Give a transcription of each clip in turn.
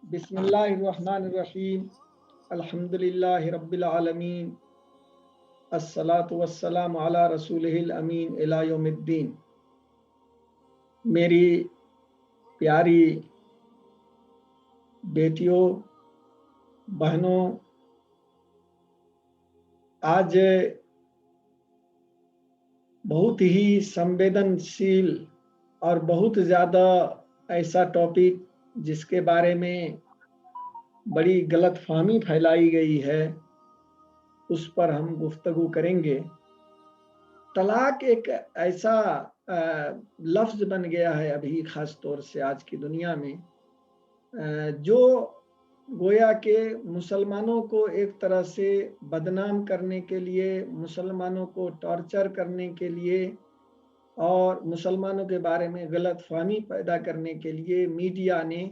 बिस्मिल्लाहिर्रहमानिर्रहीम अल्हम्दुलिल्लाहि रब्बिल आलमीन अस्सलातु वस्सलामु अला रसूलिहिल अमीन इला यौमिद्दीन। मेरी प्यारी बेटियों, बहनों, आज बहुत ही संवेदनशील और बहुत ज़्यादा ऐसा टॉपिक जिसके बारे में बड़ी गलतफहमी फैलाई गई है, उस पर हम गुफ्तगू करेंगे। तलाक एक ऐसा लफ्ज़ बन गया है अभी ख़ास तौर से आज की दुनिया में, जो गोया के मुसलमानों को एक तरह से बदनाम करने के लिए, मुसलमानों को टॉर्चर करने के लिए और मुसलमानों के बारे में गलतफहमी पैदा करने के लिए मीडिया ने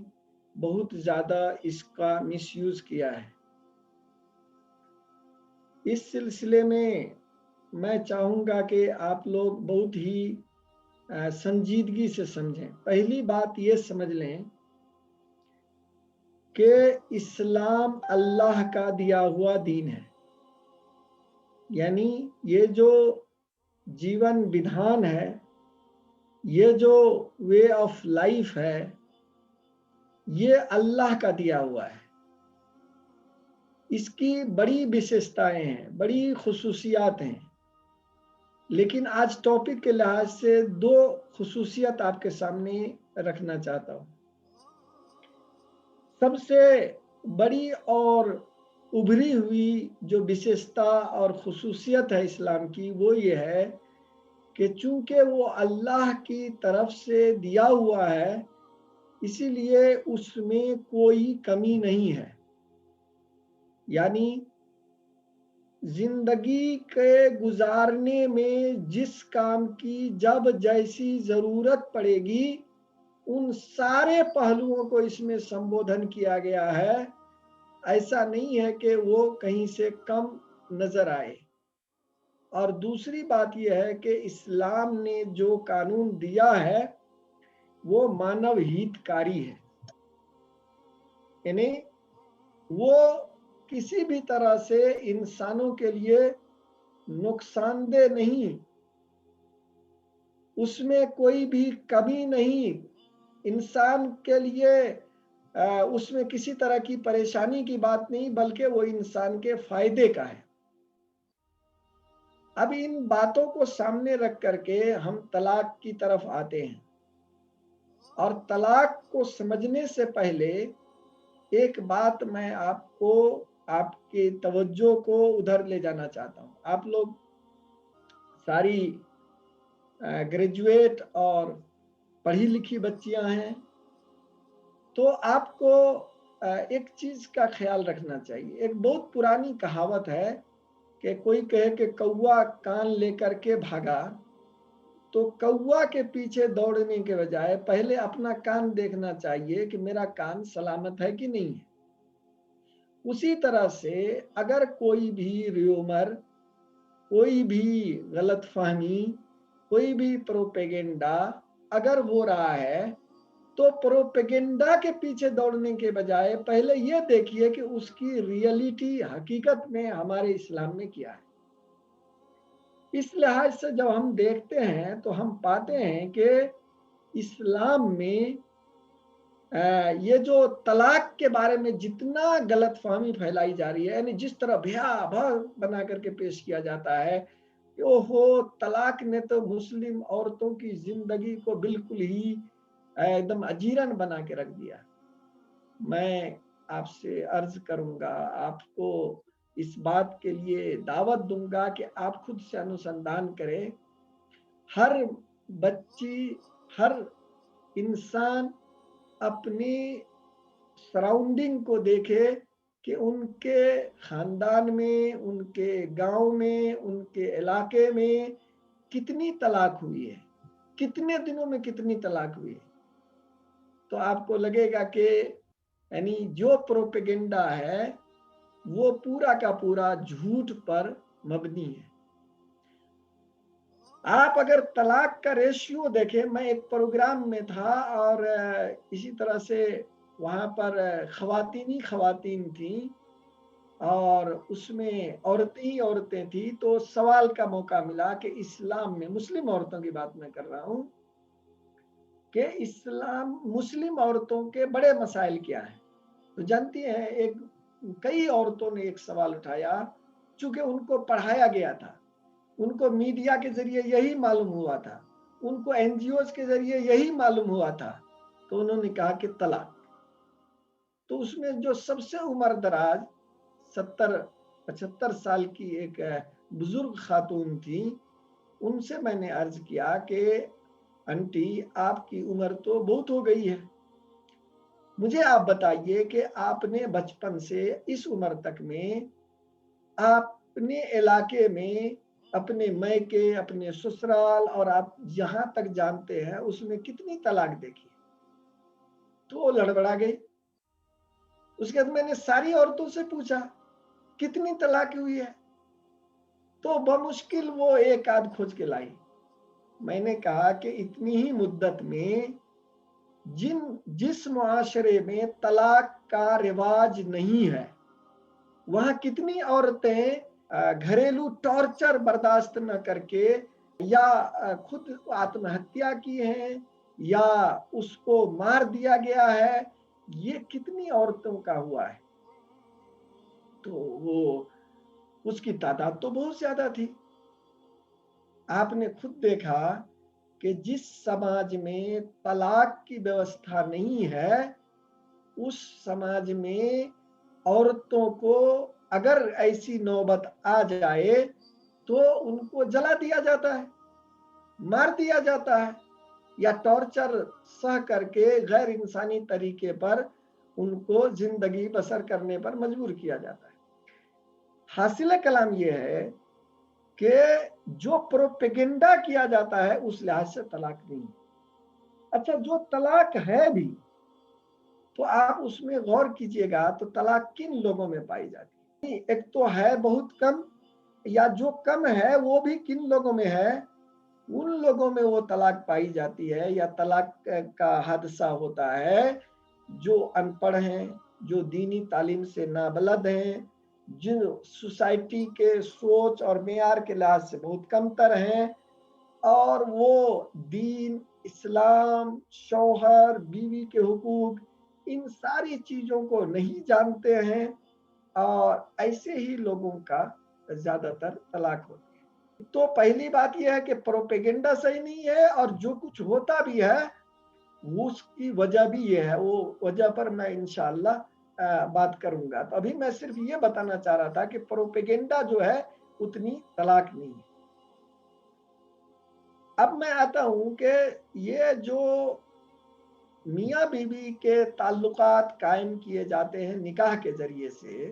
बहुत ज़्यादा इसका मिसयूज़ किया है। इस सिलसिले में मैं चाहूँगा कि आप लोग बहुत ही संजीदगी से समझें। पहली बात ये समझ लें कि इस्लाम अल्लाह का दिया हुआ दीन है, यानी ये जो जीवन विधान है, ये जो वे ऑफ लाइफ है, ये अल्लाह का दिया हुआ है। इसकी बड़ी विशेषताएं हैं, बड़ी खुसूसियात हैं, लेकिन आज टॉपिक के लिहाज से दो खुसूसियत आपके सामने रखना चाहता हूँ। सबसे बड़ी और उभरी हुई जो विशेषता और खुसूसियत है इस्लाम की, वो ये है कि चूंकि वो अल्लाह की तरफ से दिया हुआ है, इसीलिए उसमें कोई कमी नहीं है। यानी जिंदगी के गुजारने में जिस काम की जब जैसी जरूरत पड़ेगी, उन सारे पहलुओं को इसमें संबोधन किया गया है। ऐसा नहीं है कि वो कहीं से कम नजर आए। और दूसरी बात यह है कि इस्लाम ने जो कानून दिया है वो मानव हितकारी है, यानी वो किसी भी तरह से इंसानों के लिए नुकसानदेह नहीं, उसमें कोई भी कमी नहीं, इंसान के लिए उसमें किसी तरह की परेशानी की बात नहीं, बल्कि वो इंसान के फायदे का है। अब इन बातों को सामने रख करके हम तलाक की तरफ आते हैं, और तलाक को समझने से पहले एक बात मैं आपको, आपके तवज्जो को उधर ले जाना चाहता हूँ। आप लोग सारी ग्रेजुएट और पढ़ी लिखी बच्चियां हैं, तो आपको एक चीज का ख्याल रखना चाहिए। एक बहुत पुरानी कहावत है कि कोई कहे कि कौवा कान लेकर के भागा, तो कौवा के पीछे दौड़ने के बजाय पहले अपना कान देखना चाहिए कि मेरा कान सलामत है कि नहीं है। उसी तरह से अगर कोई भी र्यूमर, कोई भी गलतफहमी, कोई भी प्रोपेगेंडा अगर हो रहा है, तो प्रोपेगेंडा के पीछे दौड़ने के बजाय पहले ये देखिए कि उसकी रियलिटी, हकीकत में हमारे इस्लाम में क्या है। इस लिहाज से जब हम देखते हैं तो हम पाते हैं कि इस्लाम में ये जो तलाक के बारे में जितना गलतफहमी फैलाई जा रही है, यानी जिस तरह भयावह बना करके पेश किया जाता है कि ओहो, तलाक ने तो मुस्लिम औरतों की जिंदगी को बिल्कुल ही एकदम अजीरन बना के रख दिया। मैं आपसे अर्ज करूंगा, आपको इस बात के लिए दावत दूंगा कि आप खुद से अनुसंधान करें। हर बच्ची, हर इंसान अपनी सराउंडिंग को देखे कि उनके खानदान में, उनके गांव में, उनके इलाके में कितनी तलाक हुई है, कितने दिनों में कितनी तलाक हुई है। तो आपको लगेगा कि यानी जो प्रोपेगेंडा है वो पूरा का पूरा झूठ पर मबनी है। आप अगर तलाक का रेशियो देखें, मैं एक प्रोग्राम में था और इसी तरह से वहाँ पर खातन थीं और उसमें औरतें ही औरतें थी। तो सवाल का मौका मिला कि इस्लाम में, मुस्लिम औरतों की बात मैं कर रहा हूँ, कि इस्लाम मुस्लिम औरतों के बड़े मसाइल क्या हैं। तो जानती हैं, कई औरतों ने एक सवाल उठाया, चूंकि उनको पढ़ाया गया था, उनको मीडिया के जरिए यही मालूम हुआ था, उनको एनजीओ के जरिए यही मालूम हुआ था। तो उन्होंने कहा कि तलाक। तो उसमें जो सबसे उम्र दराज 70-75 साल की एक बुजुर्ग खातून थी, उनसे मैंने अर्ज किया कि आंटी, आपकी उम्र तो बहुत हो गई है, मुझे आप बताइए कि आपने बचपन से इस उम्र तक में अपने इलाके में, अपने मैके, अपने ससुराल और आप जहां तक जानते हैं उसमें कितनी तलाक देखी। तो वो लड़बड़ा गई। उसके बाद मैंने सारी औरतों से पूछा कितनी तलाक हुई है, तो बमुश्किल वो एक आध खोज के लाई। मैंने कहा कि इतनी ही मुद्दत में जिस मुआशरे में तलाक का रिवाज नहीं है, वहां कितनी औरतें घरेलू टॉर्चर बर्दाश्त न करके या खुद आत्महत्या की हैं या उसको मार दिया गया है, ये कितनी औरतों का हुआ है। तो वो उसकी तादाद तो बहुत ज्यादा थी। आपने खुद देखा कि जिस समाज में तलाक की व्यवस्था नहीं है, उस समाज में औरतों को अगर ऐसी नौबत आ जाए तो उनको जला दिया जाता है, मार दिया जाता है, या टॉर्चर सह करके गैर इंसानी तरीके पर उनको जिंदगी बसर करने पर मजबूर किया जाता है। हासिल कलाम यह है कि जो प्रोपेगेंडा किया जाता है उस लिहाज से तलाक नहीं। अच्छा, जो तलाक है भी तो आप उसमें गौर कीजिएगा तो तलाक किन लोगों में पाई जाती है। एक तो है बहुत कम, या जो कम है वो भी किन लोगों में है, उन लोगों में वो तलाक पाई जाती है या तलाक का हादसा होता है जो अनपढ़ हैं, जो दीनी तालीम से नाबलद हैं, जिन सोसाइटी के सोच और मेयार के लिहाज से बहुत कमतर हैं, और वो दीन, इस्लाम, शौहर बीवी के हुकूक, इन सारी चीजों को नहीं जानते हैं, और ऐसे ही लोगों का ज्यादातर तलाक होता है। तो पहली बात यह है कि प्रोपेगेंडा सही नहीं है, और जो कुछ होता भी है उसकी वजह भी यह है। वो वजह पर मैं इंशाअल्लाह बात करूंगा। तो अभी मैं सिर्फ ये बताना चाह रहा था कि प्रोपेगेंडा जो है उतनी तलाक नहीं है। अब मैं आता हूं कि ये जो मियाँ बीवी के ताल्लुकात कायम किए जाते हैं निकाह के जरिए से,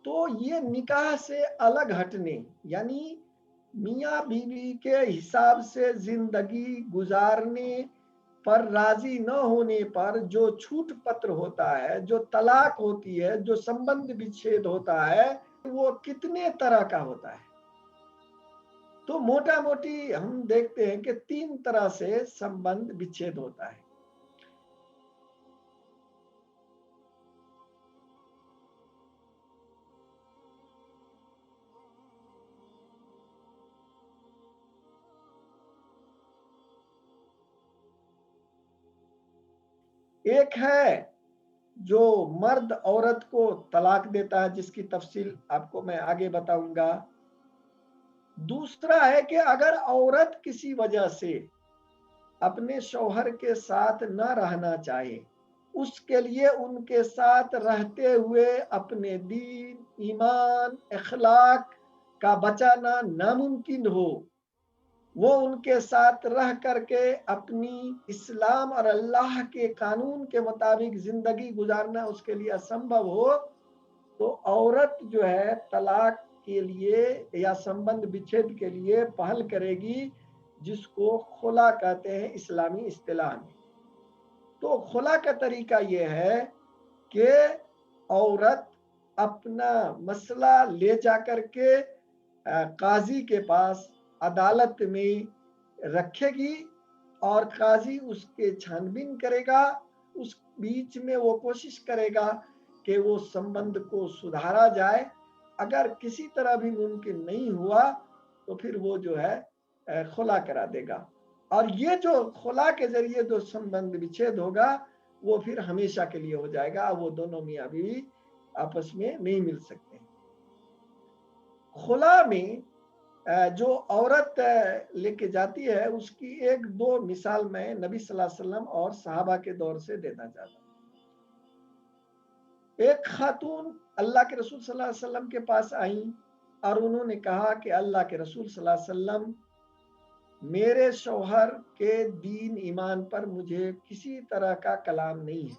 तो ये निकाह से अलग हटने, यानी मियाँ बीवी के हिसाब से जिंदगी गुजारने पर राजी न होने पर जो छूट पत्र होता है, जो तलाक होती है, जो संबंध विच्छेद होता है, वो कितने तरह का होता है। तो मोटा मोटी हम देखते हैं कि 3 तरह से संबंध विच्छेद होता है। एक है जो मर्द औरत को तलाक देता है, जिसकी तफसील आपको मैं आगे बताऊंगा। दूसरा है कि अगर औरत किसी वजह से अपने शौहर के साथ न रहना चाहे, उसके लिए उनके साथ रहते हुए अपने दीन, ईमान, अखलाक का बचाना नामुमकिन हो, वो उनके साथ रह करके अपनी इस्लाम और अल्लाह के कानून के मुताबिक जिंदगी गुजारना उसके लिए असंभव हो, तो औरत जो है तलाक के लिए या संबंध विच्छेद के लिए पहल करेगी, जिसको खुला कहते हैं इस्लामी इस्तिलाह में। तो खुला का तरीका यह है कि औरत अपना मसला ले जाकर के काजी के पास अदालत में रखेगी, और काजी उसके छानबीन करेगा, उस बीच में वो कोशिश करेगा कि वो संबंध को सुधारा जाए। अगर किसी तरह भी मुमकिन नहीं हुआ तो फिर वो जो है खुला करा देगा, और ये जो खुला के जरिए जो संबंध विच्छेद होगा वो फिर हमेशा के लिए हो जाएगा। वो दोनों मियाँ बीवी आपस में नहीं मिल सकते। खुला में जो औरत लेके जाती है उसकी एक दो मिसाल मैं नबी सल्लल्लाहु अलैहि वसल्लम और सहाबा के दौर से देना चाहता हूँ। एक खातून अल्लाह के रसूल सल्लल्लाहु अलैहि वसल्लम के पास आई और उन्होंने कहा कि अल्लाह के रसूल सल्लल्लाहु अलैहि वसल्लम, मेरे शौहर के दीन ईमान पर मुझे किसी तरह का कलाम नहीं है,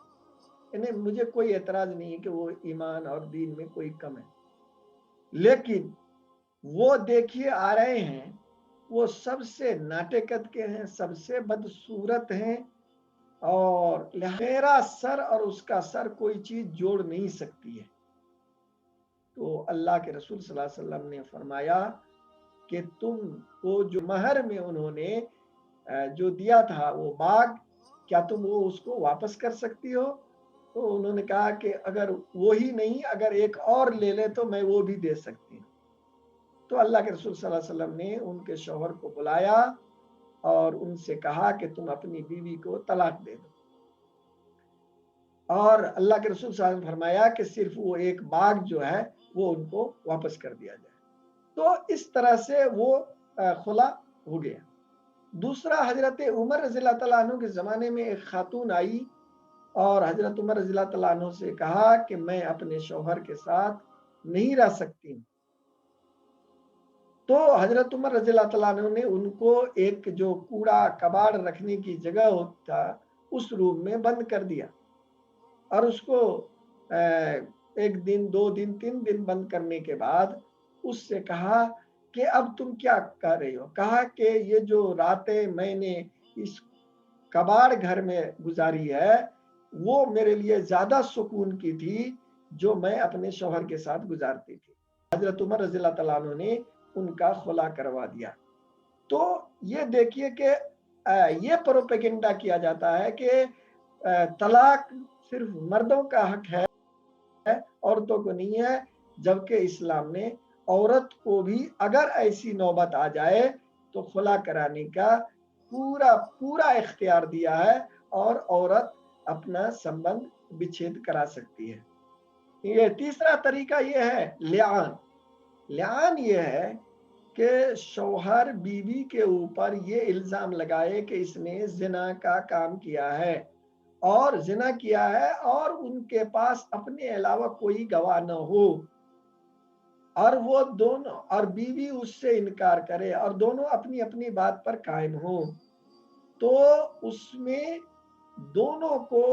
यानी मुझे कोई एतराज नहीं है कि वो ईमान और दीन में कोई कम है, लेकिन वो देखिए आ रहे हैं, वो सबसे नाटे कद के हैं, सबसे बदसूरत हैं, और मेरा सर और उसका सर कोई चीज जोड़ नहीं सकती है। तो अल्लाह के रसूल सल्लल्लाहु अलैहि वसल्लम ने फरमाया कि तुमको जो महर में उन्होंने जो दिया था वो बाग, क्या तुम वो उसको वापस कर सकती हो? तो उन्होंने कहा कि अगर वो ही नहीं, अगर एक और ले ले तो मैं वो भी दे सकती हूँ। तो अल्लाह के रसूल सल्लल्लाहु अलैहि वसल्लम ने उनके शौहर को बुलाया और उनसे कहा कि तुम अपनी बीवी को तलाक दे दो, और अल्लाह के रसूल सल्लल्लाहु अलैहि वसल्लम ने फरमाया कि सिर्फ वो एक बाग जो है वो उनको वापस कर दिया जाए। तो इस तरह से वो खुला हो गया। दूसरा, हजरत उमर रज़ियल्लाहु तआला अन्हु के ज़माने में एक खातून आई और हजरत उमर रज़ियल्लाहु तआला अन्हु से कहा कि मैं अपने शौहर के साथ नहीं रह सकती हूँ। तो हजरत उमर रज़ियल्लाहु तआला अन्हु ने उनको एक जो कूड़ा कबाड़ रखने की जगह होता उस रूम में बंद कर दिया, और उसको एक दिन, 2 दिन, 3 दिन बंद करने के बाद उससे कहा कि अब तुम क्या कर रही हो? कहा कि ये जो रातें मैंने इस कबाड़ घर में गुजारी है वो मेरे लिए ज्यादा सुकून की थी जो मैं अपने शौहर के साथ गुजारती थी। हजरत उमर रज़ियल्लाहु तआला अन्हु ने उनका खुला करवा दिया। तो ये देखिए कि ये प्रोपेगेंडा किया जाता है कि तलाक सिर्फ मर्दों का हक है, औरतों को नहीं है, जबकि इस्लाम ने औरत को भी अगर ऐसी नौबत आ जाए तो खुला कराने का पूरा पूरा इख्तियार दिया है, और औरत अपना संबंध विच्छेद करा सकती है। ये तीसरा तरीका ये है लिआन। लिआन ये है कि शौहर बीवी के ऊपर ये इल्जाम लगाए कि इसने जिना का काम किया है और जिना किया है, और उनके पास अपने अलावा कोई गवाह न हो, और वो दोनों और बीवी उससे इनकार करे और दोनों अपनी अपनी बात पर कायम हो, तो उसमें दोनों को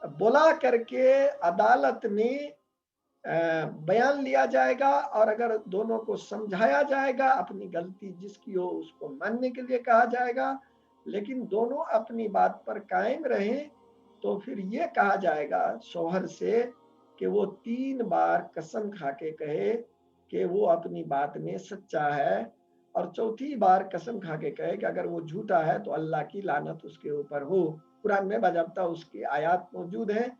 बुला करके अदालत में बयान लिया जाएगा, और अगर दोनों को समझाया जाएगा, अपनी गलती जिसकी हो उसको मानने के लिए कहा जाएगा, लेकिन दोनों अपनी बात पर कायम रहें, तो फिर ये कहा जाएगा शौहर से कि वो 3 बार कसम खा के कहे कि वो अपनी बात में सच्चा है, और चौथी बार कसम खा के कहे कि अगर वो झूठा है तो अल्लाह की लानत उसके ऊपर हो। कुरान में बाज़ाब्ता उसकी आयत मौजूद हैं,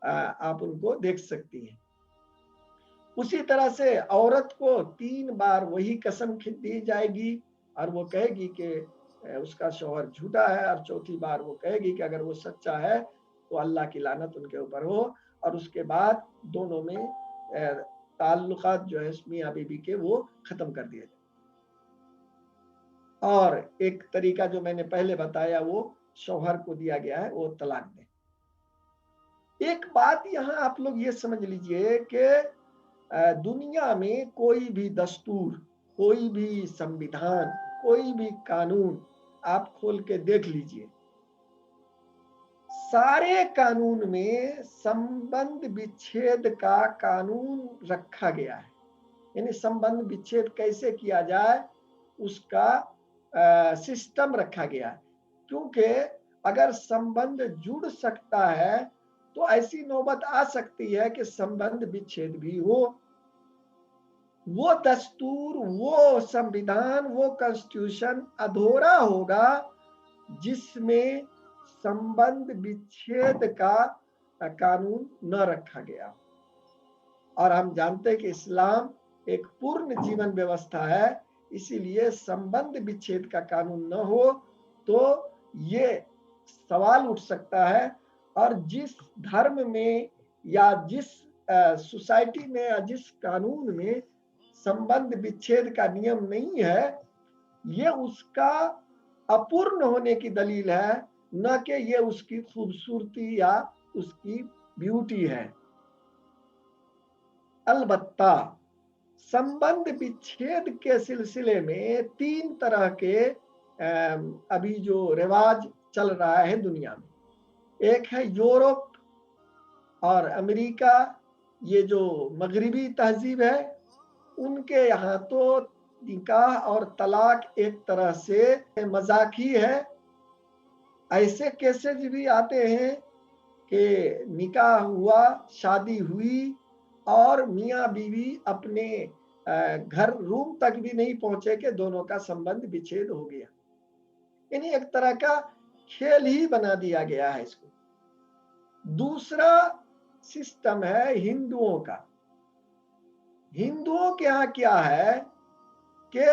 आप उनको देख सकती हैं। उसी तरह से औरत को 3 बार वही कसम दी जाएगी, और वो कहेगी कि उसका शौहर झूठा है, और चौथी बार वो कहेगी कि अगर वो सच्चा है तो अल्लाह की लानत उनके ऊपर हो, और उसके बाद दोनों में ताल्लुकात जो है मियाँ बीवी के वो खत्म कर दिए जाए। और एक तरीका जो मैंने पहले बताया वो शौहर को दिया गया है, वो तलाक दे। एक बात यहाँ आप लोग ये समझ लीजिए कि दुनिया में कोई भी दस्तूर, कोई भी संविधान, कोई भी कानून आप खोल के देख लीजिए, सारे कानून में संबंध विच्छेद का कानून रखा गया है, यानी संबंध विच्छेद कैसे किया जाए उसका सिस्टम रखा गया है। क्योंकि अगर संबंध जुड़ सकता है तो ऐसी नौबत आ सकती है कि संबंध विच्छेद भी हो। वो दस्तूर, वो संविधान, वो कॉन्स्टिट्यूशन अधूरा होगा जिसमें संबंध विच्छेद का कानून न रखा गया। और हम जानते हैं कि इस्लाम एक पूर्ण जीवन व्यवस्था है, इसीलिए संबंध विच्छेद का कानून न हो तो ये सवाल उठ सकता है। और जिस धर्म में या जिस सोसाइटी में या जिस कानून में संबंध विच्छेद का नियम नहीं है, ये उसका अपूर्ण होने की दलील है, न कि ये उसकी खूबसूरती या उसकी ब्यूटी है। अलबत्ता संबंध विच्छेद के सिलसिले में 3 तरह के अभी जो रिवाज चल रहा है दुनिया में। एक है यूरोप और अमेरिका, ये जो मगरिबी तहजीब है, उनके यहाँ तो निकाह और तलाक एक तरह से मजाक ही है। ऐसे केसेस भी आते हैं कि निकाह हुआ, शादी हुई और मियाँ बीवी अपने घर रूम तक भी नहीं पहुंचे कि दोनों का संबंध विच्छेद हो गया। यानी एक तरह का खेल ही बना दिया गया है इसको। दूसरा सिस्टम है हिंदुओं का। हिंदुओं के यहाँ क्या है कि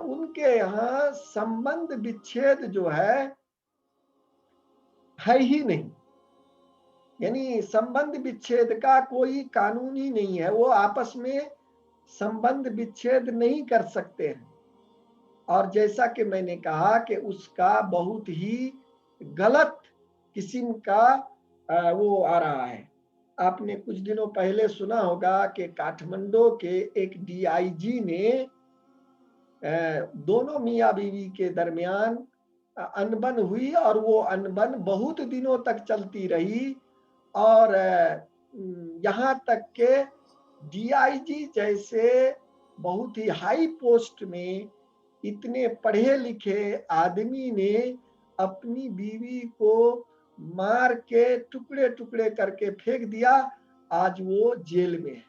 उनके यहाँ संबंध विच्छेद जो है ही नहीं। यानी संबंध विच्छेद का कोई कानून ही नहीं है, वो आपस में संबंध विच्छेद नहीं कर सकते हैं। और जैसा कि मैंने कहा कि उसका बहुत ही गलत किस्म का वो आ रहा है। आपने कुछ दिनों पहले सुना होगा कि काठमांडू के एक डीआईजी ने दोनों मियाँ बीवी के दरमियान अनबन हुई और वो अनबन बहुत दिनों तक चलती रही। और यहाँ तक के डीआईजी जैसे बहुत ही हाई पोस्ट में इतने पढ़े लिखे आदमी ने अपनी बीवी को मार के टुकड़े टुकड़े करके फेंक दिया। आज वो जेल में है।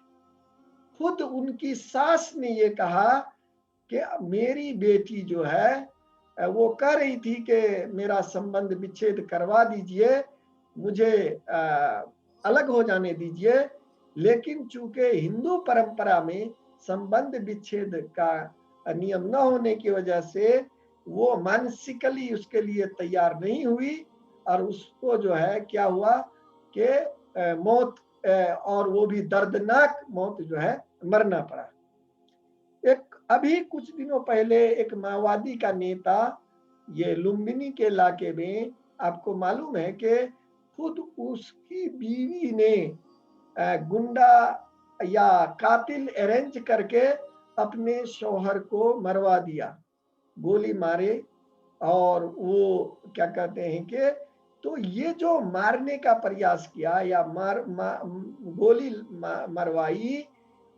खुद उनकी सास ने ये कहा कि मेरी बेटी जो है वो कह रही थी कि मेरा संबंध विच्छेद करवा दीजिए, मुझे अलग हो जाने दीजिए, लेकिन चूंकि हिंदू परंपरा में संबंध विच्छेद का नियम न होने की वजह से वो मानसिकली उसके लिए तैयार नहीं हुई और उसको जो है क्या हुआ कि मौत, और वो भी दर्दनाक मौत जो है मरना पड़ा। एक अभी कुछ दिनों पहले एक माओवादी का नेता ये लुम्बिनी के इलाके में, आपको मालूम है कि खुद उसकी बीवी ने गुंडा या कातिल अरेंज करके अपने शौहर को मरवा दिया, गोली मारे। और वो क्या कहते हैं कि तो ये जो मारने का प्रयास किया या गोली मरवाई,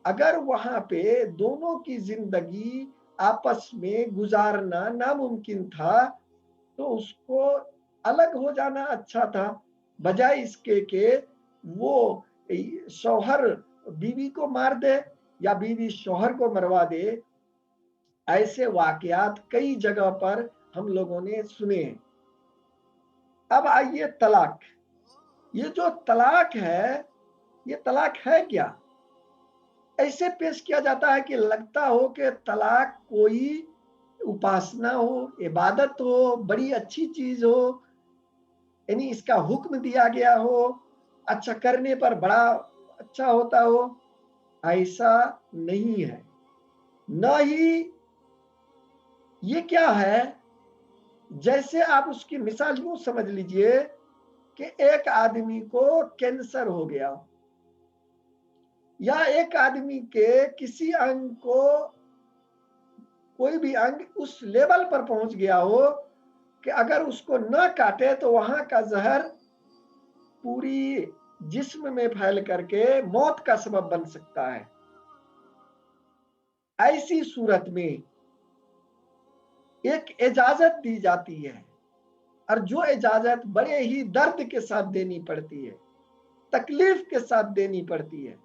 अगर वहां पे दोनों की जिंदगी आपस में गुजारना नामुमकिन था तो उसको अलग हो जाना अच्छा था, बजाय इसके के वो शौहर बीवी को मार दे या बीवी शौहर को मरवा दे। ऐसे वाकयात कई जगह पर हम लोगों ने सुने हैं। अब आइए तलाक। ये जो तलाक है, ये तलाक है क्या? ऐसे पेश किया जाता है कि लगता हो कि तलाक कोई उपासना हो, इबादत हो, बड़ी अच्छी चीज हो, यानी इसका हुक्म दिया गया हो, अच्छा करने पर बड़ा अच्छा होता हो। ऐसा नहीं है। न ही ये क्या है, जैसे आप उसकी मिसाल यूं समझ लीजिए कि एक आदमी को कैंसर हो गया या एक आदमी के किसी अंग को, कोई भी अंग उस लेवल पर पहुंच गया हो कि अगर उसको न काटे तो वहां का जहर पूरी जिस्म में फैल करके मौत का सबब बन सकता है। ऐसी सूरत में एक इजाजत दी जाती है, और जो इजाजत बड़े ही दर्द के साथ देनी पड़ती है, तकलीफ के साथ देनी पड़ती है,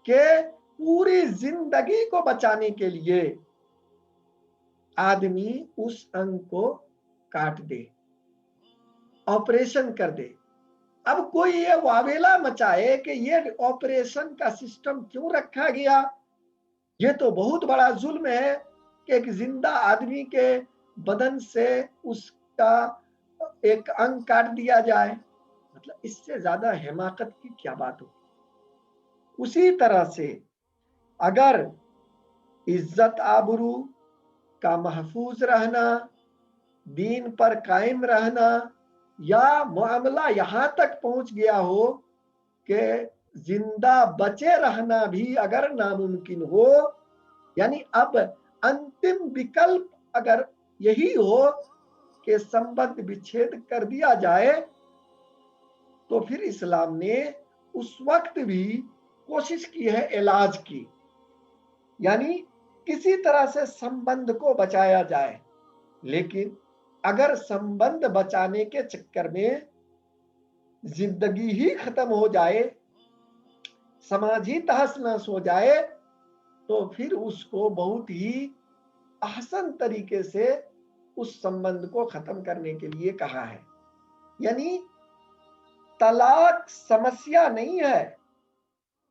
कि पूरी जिंदगी को बचाने के लिए आदमी उस अंग को काट दे। ऑपरेशन कर दे। अब कोई ये वावेला मचाए कि ये ऑपरेशन का सिस्टम क्यों रखा गया, ये तो बहुत बड़ा जुल्म है कि एक जिंदा आदमी के बदन से उसका एक अंग काट दिया जाए। मतलब इससे ज्यादा हिमाकत की क्या बात हो। उसी तरह से अगर इज्जत आबरू का महफूज रहना, दीन पर कायम रहना, या मामला यहां तक पहुंच गया हो कि जिंदा बचे रहना भी अगर नामुमकिन हो, यानी अब अंतिम विकल्प अगर यही हो कि संबंध विच्छेद कर दिया जाए, तो फिर इस्लाम ने उस वक्त भी कोशिश की है इलाज की, यानी किसी तरह से संबंध को बचाया जाए। लेकिन अगर संबंध बचाने के चक्कर में जिंदगी ही खत्म हो जाए, समाज ही तहस नहस हो जाए, तो फिर उसको बहुत ही आसान तरीके से उस संबंध को खत्म करने के लिए कहा है। यानी तलाक समस्या नहीं है,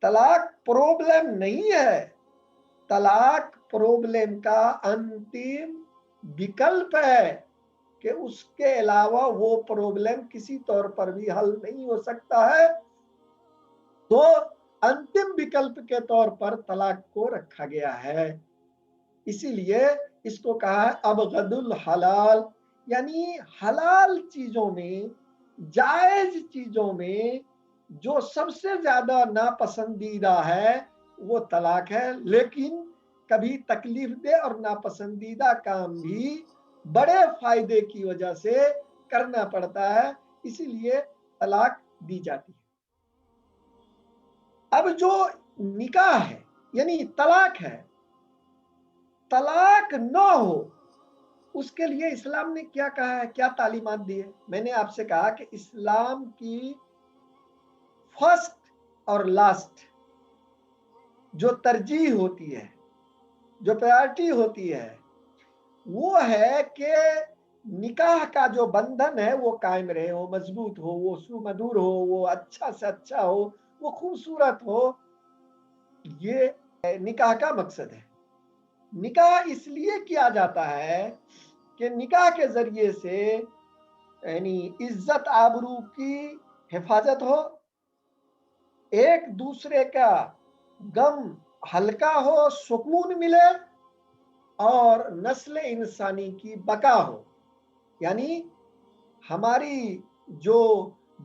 तलाक प्रॉब्लम नहीं है, तलाक प्रॉब्लम का अंतिम विकल्प है कि उसके अलावा वो प्रॉब्लम किसी तौर पर भी हल नहीं हो सकता है। तो अंतिम विकल्प के तौर पर तलाक को रखा गया है। इसीलिए इसको कहा है अबगदुल हलाल, यानी हलाल चीजों में, जायज चीजों में जो सबसे ज्यादा नापसंदीदा है वो तलाक है। लेकिन कभी तकलीफ दे और नापसंदीदा काम भी बड़े फायदे की वजह से करना पड़ता है, इसीलिए तलाक दी जाती है। अब जो निकाह है यानी तलाक है, तलाक न हो उसके लिए इस्लाम ने क्या कहा है, क्या तालीमात दी है। मैंने आपसे कहा कि इस्लाम की फर्स्ट और लास्ट जो तरजीह होती है, जो प्रायोरिटी होती है, वो है कि निकाह का जो बंधन है वो कायम रहे, वो मजबूत हो, वो सुमधुर हो, वो अच्छा से अच्छा हो, वो खूबसूरत हो। ये निकाह का मकसद है। निकाह इसलिए किया जाता है कि निकाह के जरिए से यानी इज्जत आबरू की हिफाजत हो, एक दूसरे का गम हल्का हो, सुकून मिले, और नस्ल इंसानी की बका हो, यानी हमारी जो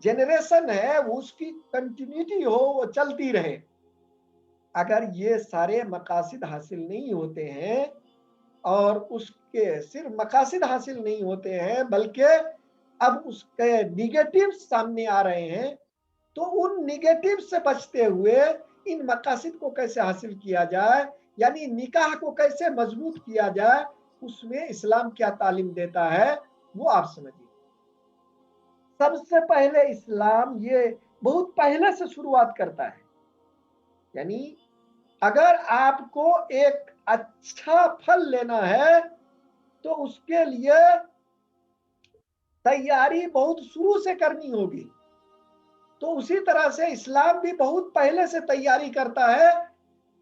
जेनरेशन है वो उसकी कंटिन्यूटी हो, वो चलती रहे। अगर ये सारे मकासिद हासिल नहीं होते हैं, और उसके सिर्फ मकासिद हासिल नहीं होते हैं बल्कि अब उसके निगेटिव सामने आ रहे हैं, तो उन निगेटिव से बचते हुए इन मकासिद को कैसे हासिल किया जाए, यानी निकाह को कैसे मजबूत किया जाए, उसमें इस्लाम क्या तालीम देता है वो आप समझिए। सबसे पहले इस्लाम ये बहुत पहले से शुरुआत करता है, यानी अगर आपको एक अच्छा फल लेना है तो उसके लिए तैयारी बहुत शुरू से करनी होगी। तो उसी तरह से इस्लाम भी बहुत पहले से तैयारी करता है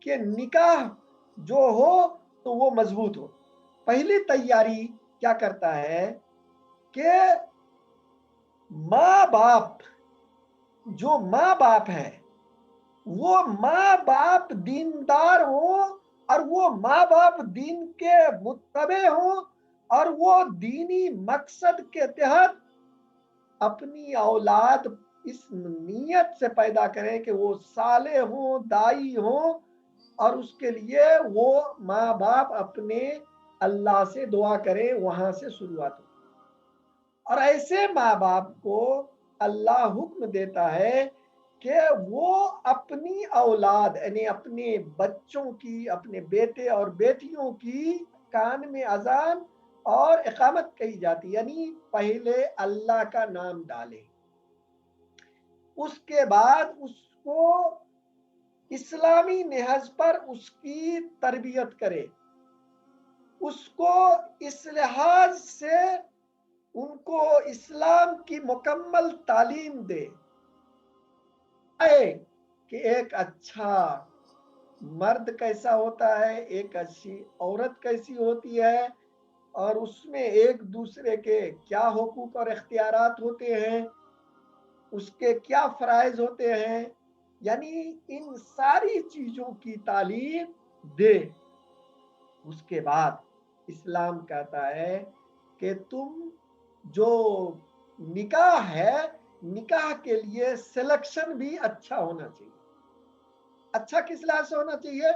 कि निकाह जो हो तो वो मजबूत हो। पहली तैयारी क्या करता है कि माँ बाप, जो माँ बाप है वो माँ बाप दीनदार हो, और वो माँ बाप दीन के मुत्तबे हो, और वो दीनी मकसद के तहत अपनी औलाद इस नीयत से पैदा करें कि वो साले हों, दाई हों, और उसके लिए वो माँ बाप अपने अल्लाह से दुआ करें, वहां से शुरुआत हो। और ऐसे माँ बाप को अल्लाह हुक्म देता है कि वो अपनी औलाद यानी अपने बच्चों की, अपने बेटे और बेटियों की कान में अजान और इकामत कही जाती, यानी पहले अल्लाह का नाम डाले, उसके बाद उसको इस्लामी नहज पर उसकी तरबियत करे, उसको इस लिहाज से ان کو اسلام کی مکمل تعلیم دے کہ ایک اچھا مرد کیسا ہوتا ہے، ایک اچھی عورت کیسی ہوتی ہے، اور اس میں ایک دوسرے کے کیا حقوق اور اختیارات ہوتے ہیں، اس کے کیا فرائض ہوتے ہیں، یعنی ان ساری چیزوں کی تعلیم دے۔ اس کے بعد اسلام کہتا ہے کہ تم جو نکاح ہے، نکاح کے لیے سلیکشن بھی اچھا ہونا چاہیے۔ اچھا کس لحاظ سے ہونا چاہیے؟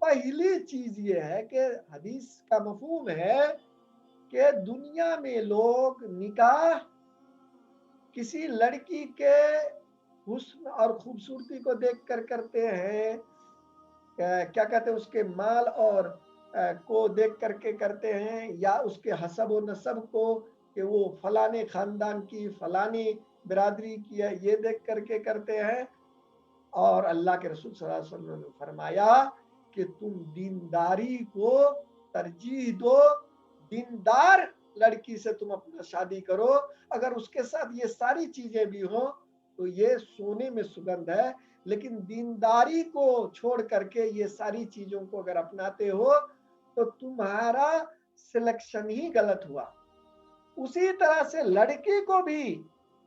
پہلی چیز یہ ہے کہ حدیث کا مفہوم ہے کہ دنیا میں لوگ نکاح کسی لڑکی کے حسن اور خوبصورتی کو دیکھ کر کرتے ہیں، کیا کہتے ہیں، اس کے مال اور کو دیکھ کر کے کرتے ہیں، یا اس کے حسب و نسب کو کہ وہ فلانے خاندان کی فلانی برادری کی ہے، یہ دیکھ کر کے کرتے ہیں۔ اور اللہ کے رسول صلی اللہ علیہ وسلم نے فرمایا کہ تم دینداری کو ترجیح دو، دیندار لڑکی سے تم اپنا شادی کرو، اگر اس کے ساتھ یہ ساری چیزیں بھی ہوں تو یہ سونے میں سگندھ ہے، لیکن دینداری کو چھوڑ کر کے یہ ساری چیزوں کو اگر اپناتے ہو تو تمہارا سلیکشن ہی غلط ہوا۔ اسی طرح سے لڑکی کو بھی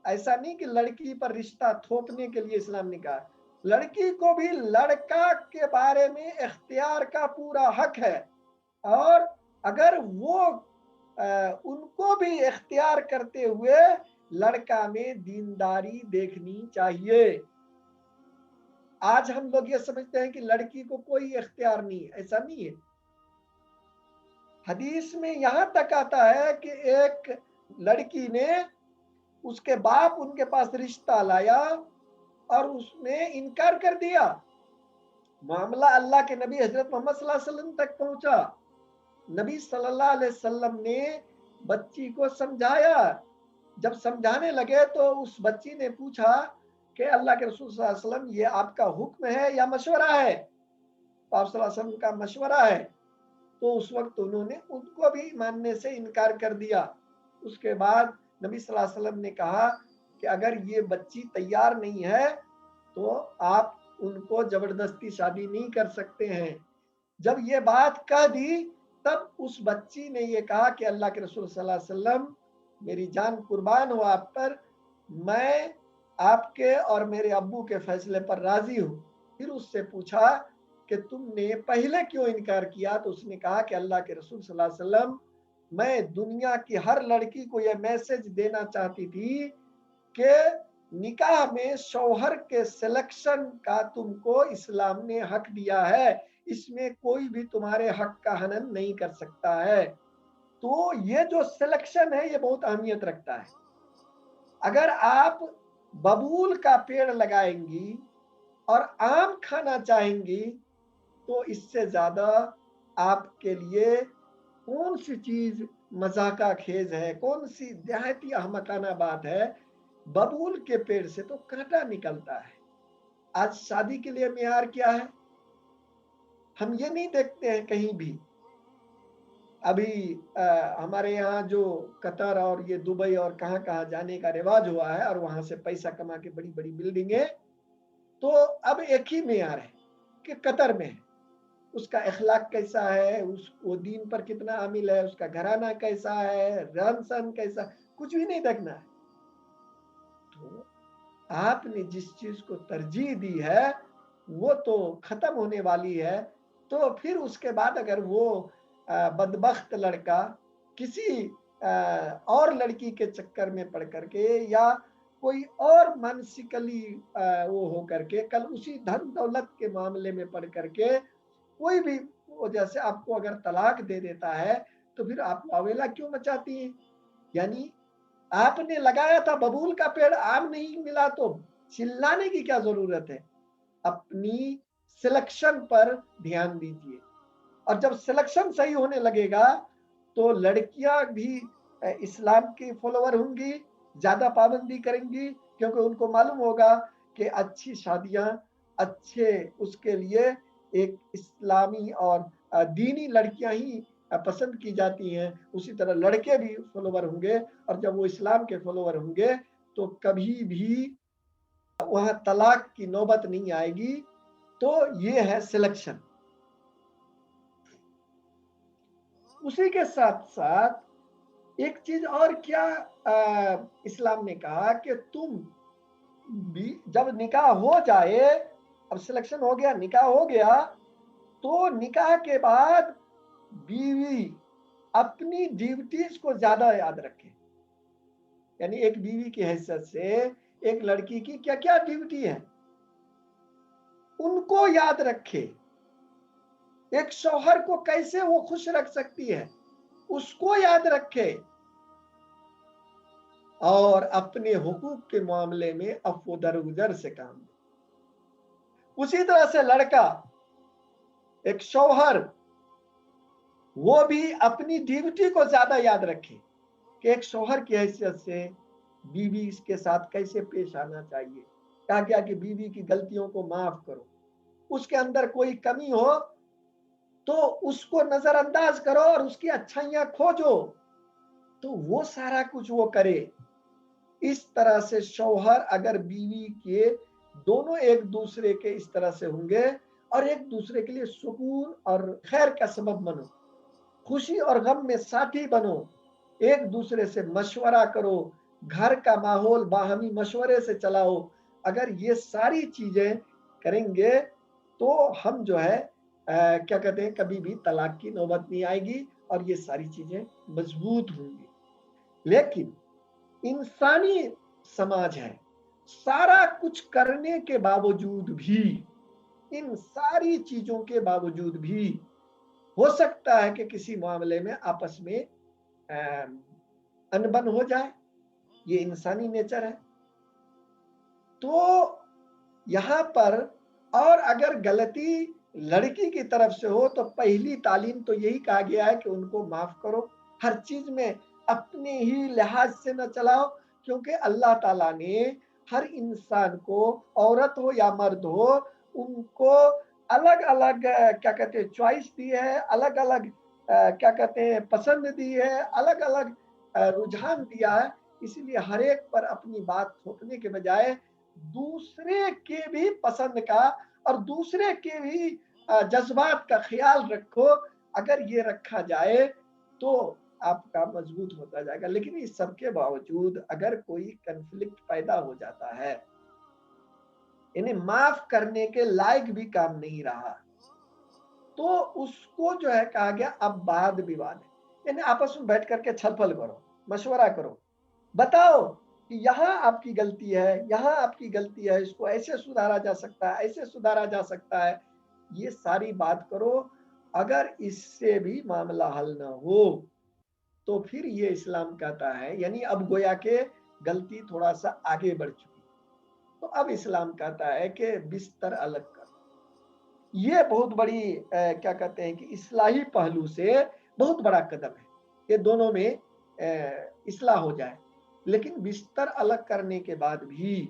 ایسا نہیں کہ لڑکی پر رشتہ تھوپنے کے لیے اسلام نے کہا، لڑکی کو بھی لڑکا کے بارے میں اختیار کا پورا حق ہے، اور اگر وہ ان کو بھی اختیار کرتے ہوئے لڑکا میں دینداری دیکھنی چاہیے۔ آج ہم لوگ یہ سمجھتے ہیں کہ لڑکی کو کوئی اختیار نہیں، ایسا نہیں ہے۔ حدیث میں یہاں تک آتا ہے کہ ایک لڑکی نے، اس کے باپ ان کے پاس رشتہ لایا اور اس نے انکار کر دیا، معاملہ اللہ کے نبی حضرت محمد صلی اللہ علیہ وسلم تک پہنچا، نبی صلی اللہ علیہ وسلم نے بچی کو سمجھایا، جب سمجھانے لگے تو اس بچی نے پوچھا کہ اللہ کے رسول صلی اللہ علیہ وسلم یہ آپ کا حکم ہے یا مشورہ ہے؟ آپ صلی اللہ علیہ وسلم کا مشورہ ہے، تو اس وقت انہوں نے ان کو بھی ماننے سے انکار کر دیا۔ اس کے بعد نبی صلی اللہ علیہ وسلم نے کہا کہ اگر یہ بچی تیار نہیں ہے تو آپ ان کو زبردستی شادی نہیں کر سکتے ہیں۔ جب یہ بات کہہ دی تب اس بچی نے یہ کہا کہ اللہ کے رسول صلی اللہ علیہ وسلم میری جان قربان ہو آپ پر، میں آپ کے اور میرے ابو کے فیصلے پر راضی ہوں۔ پھر اس سے پوچھا کہ تم نے پہلے کیوں انکار کیا؟ تو اس نے کہا کہ اللہ کے رسول صلی اللہ علیہ وسلم میں دنیا کی ہر لڑکی کو یہ میسج دینا چاہتی تھی کہ نکاح میں شوہر کے سلیکشن کا تم کو اسلام نے حق دیا ہے، اس میں کوئی بھی تمہارے حق کا ہنن نہیں کر سکتا ہے۔ تو یہ جو سلیکشن ہے یہ بہت اہمیت رکھتا ہے۔ اگر آپ ببول کا پیڑ لگائیں گی اور آم کھانا چاہیں گی تو اس سے زیادہ آپ کے لیے کون سی چیز مذاقہ خیز ہے، کون سی نہایت احمقانہ بات ہے؟ ببول کے پیڑ سے تو کانٹا نکلتا ہے۔ آج شادی کے لیے معیار کیا ہے؟ ہم یہ نہیں دیکھتے ہیں کہیں بھی۔ ابھی ہمارے یہاں جو قطر اور یہ دبئی اور کہاں کہاں جانے کا رواج ہوا ہے اور وہاں سے پیسہ کما کے بڑی بڑی بلڈنگیں، تو اب ایک ہی معیار ہے کہ قطر میں اس کا اخلاق کیسا ہے، وہ دین پر کتنا عامل ہے، اس کا گھرانہ کیسا ہے، رہن سہن کیسا، کچھ بھی نہیں دیکھنا ہے۔ تو آپ نے جس چیز کو ترجیح دی ہے وہ تو ختم ہونے والی ہے، تو پھر اس کے بعد اگر وہ بدبخت لڑکا کسی اور لڑکی کے چکر میں پڑ کر کے یا کوئی اور مانسکلی وہ ہو کر کے کل اسی دھن دولت کے معاملے میں پڑ کر کے کوئی بھی وجہ سے آپ کو اگر طلاق دے دیتا ہے تو پھر آپ واویلا کیوں مچاتی ہیں؟ یعنی آپ نے لگایا تھا ببول کا پیڑ، آم نہیں ملا تو چلانے کی کیا ضرورت ہے؟ اپنی سلیکشن پر دھیان دیجیے، اور جب سلیکشن صحیح ہونے لگے گا تو لڑکیاں بھی اسلام کی فالوور ہوں گی، زیادہ پابندی کریں گی، کیونکہ ان کو معلوم ہوگا کہ اچھی شادیاں اچھے اس کے لیے ایک اسلامی اور دینی لڑکیاں ہی पसंद की जाती हैं, उसी तरह लड़के भी फॉलोवर होंगे, और जब वो इस्लाम के फॉलोवर होंगे तो कभी भी वहां तलाक की नौबत नहीं आएगी। तो ये है सिलेक्शन। उसी के साथ साथ एक चीज और क्या इस्लाम ने कहा कि तुम भी जब निकाह हो जाए, अब सिलेक्शन हो गया, निकाह हो गया, तो निकाह के बाद बीवी अपनी ड्यूटीज को ज्यादा याद रखे। यानी एक बीवी की हैसियत से एक लड़की की क्या क्या ड्यूटी है उनको याद रखे। एक शौहर को कैसे वो खुश रख सकती है उसको याद रखे, और अपने हुकूक के मामले में अफ़्व दरगुजर से काम ले। उसी तरह से लड़का, एक शौहर, वो भी अपनी ड्यूटी को ज्यादा याद रखे कि एक शौहर की हैसियत से बीवी के साथ कैसे पेश आना चाहिए, क्या क्या कि बीवी की गलतियों को माफ करो, उसके अंदर कोई कमी हो तो उसको नजरअंदाज करो और उसकी अच्छाइयां खोजो, तो वो सारा कुछ वो करे। इस तरह से शौहर अगर बीवी के दोनों एक दूसरे के इस तरह से होंगे और एक दूसरे के लिए सुकून और खैर का सबब बनो, खुशी और गम में साथी बनो, एक दूसरे से मशवरा करो, घर का माहौल बाहमी मशवरे से चलाओ। अगर ये सारी चीजें करेंगे तो हम जो है क्या कहते हैं, कभी भी तलाक की नौबत नहीं आएगी और ये सारी चीजें मजबूत होंगी। लेकिन इंसानी समाज है, सारा कुछ करने के बावजूद भी, इन सारी चीजों के बावजूद भी हो सकता है कि किसी मामले में आपस में अनबन हो जाए, ये इंसानी नेचर है। तो यहाँ पर और अगर गलती लड़की की तरफ से हो तो पहली तालीम तो यही कहा गया है कि उनको माफ करो, हर चीज में अपने ही लिहाज से न चलाओ, क्योंकि अल्लाह ताला ने हर इंसान को, औरत हो या मर्द हो, उनको अलग अलग क्या कहते हैं चॉइस दी है, अलग अलग क्या कहते हैं पसंद दी है, अलग अलग रुझान दिया है। इसीलिए हर एक पर अपनी बात थोपने के बजाय दूसरे के भी पसंद का और दूसरे के भी जज्बात का ख्याल रखो। अगर ये रखा जाए तो आपका मजबूत होता जाएगा। लेकिन इस सब के बावजूद अगर कोई कन्फ्लिक्ट पैदा हो जाता है, इन्हें माफ करने के लायक भी काम नहीं रहा, तो उसको जो है कहा गया अब वाद विवाद है, यानी आपस में बैठ करके छलफल करो, मशवरा करो, बताओ कि यहाँ आपकी गलती है, यहाँ आपकी गलती है, इसको ऐसे सुधारा जा सकता है, ऐसे सुधारा जा सकता है, ये सारी बात करो। अगर इससे भी मामला हल ना हो तो फिर ये इस्लाम कहता है, यानी अब गोया के गलती थोड़ा सा आगे बढ़ चुकी, तो अब इस्लाम कहता है कि बिस्तर अलग कर। ये बहुत बड़ी क्या कहते हैं कि इस्लाही पहलू से बहुत बड़ा कदम है कि दोनों में इस्लाह हो जाए। लेकिन बिस्तर अलग करने के बाद भी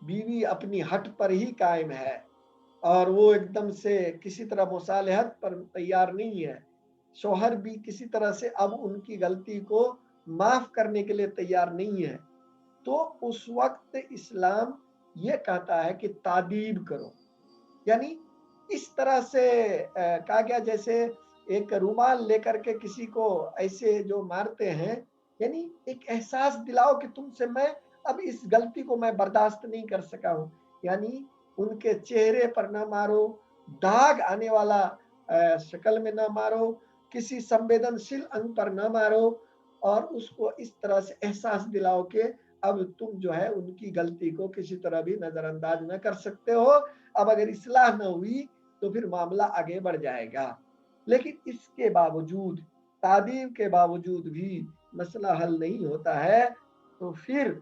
बीवी अपनी हट पर ही कायम है और वो एकदम से किसी तरह मुसालहत पर तैयार नहीं है, शौहर भी किसी तरह से अब उनकी गलती को माफ करने के लिए तैयार नहीं है, तो उस वक्त इस्लाम ये कहता है कि तादीब करो। यानी इस तरह से कहा गया जैसे एक रुमाल लेकर के किसी को ऐसे जो मारते हैं, यानी एक एहसास दिलाओ कि तुमसे मैं अब इस गलती को मैं बर्दाश्त नहीं कर सका हूँ। यानी उनके चेहरे पर ना मारो, दाग आने वाला शक्ल में ना मारो, किसी संवेदनशील अंग पर ना मारो, और उसको इस तरह से एहसास दिलाओ कि अब तुम जो है उनकी गलती को किसी तरह भी नजरअंदाज न कर सकते हो। अब अगर इस्लाह न हुई तो फिर मामला आगे बढ़ जाएगा। लेकिन इसके बावजूद, तादीब के बावजूद भी मसला हल नहीं होता है, तो फिर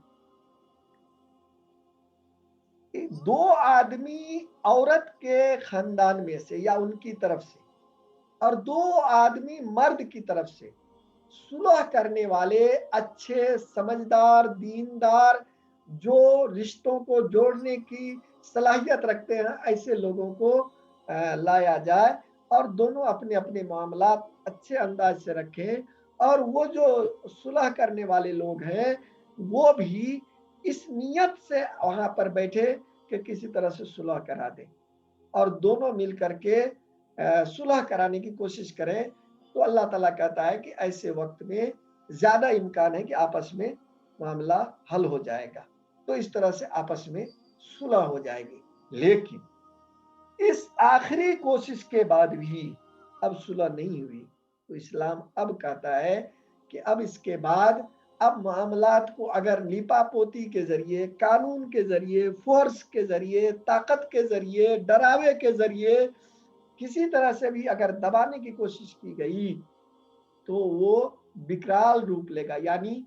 दो आदमी औरत के खानदान में से या उनकी तरफ से और दो आदमी मर्द की तरफ से सुलह करने वाले अच्छे समझदार दीनदार जो रिश्तों को जोड़ने की सलाहियत रखते हैं, ऐसे लोगों को लाया जाए और दोनों अपने अपने मामलात अच्छे अंदाज से रखें, और वो जो सुलह करने वाले लोग हैं वो भी इस नियत से वहां पर बैठे कि किसी तरह से सुलह करा दें, और दोनों मिल करके सुलह कराने की कोशिश करें। तो अल्लाह ताला कहता है कि ऐसे वक्त में ज्यादा इम्कान है कि आपस में मामला हल हो जाएगा, तो इस तरह से आपस में सुलह हो जाएगी। लेकिन इस आखिरी कोशिश के बाद भी अब सुलह नहीं हुई, तो इस्लाम अब कहता है कि अब इसके बाद अब मामलात को अगर लिपापोती के जरिए, कानून के जरिए, फोर्स के जरिए, ताकत के जरिए, डरावे के जरिए किसी तरह से भी अगर दबाने की कोशिश की गई तो वो विकराल रूप लेगा, यानी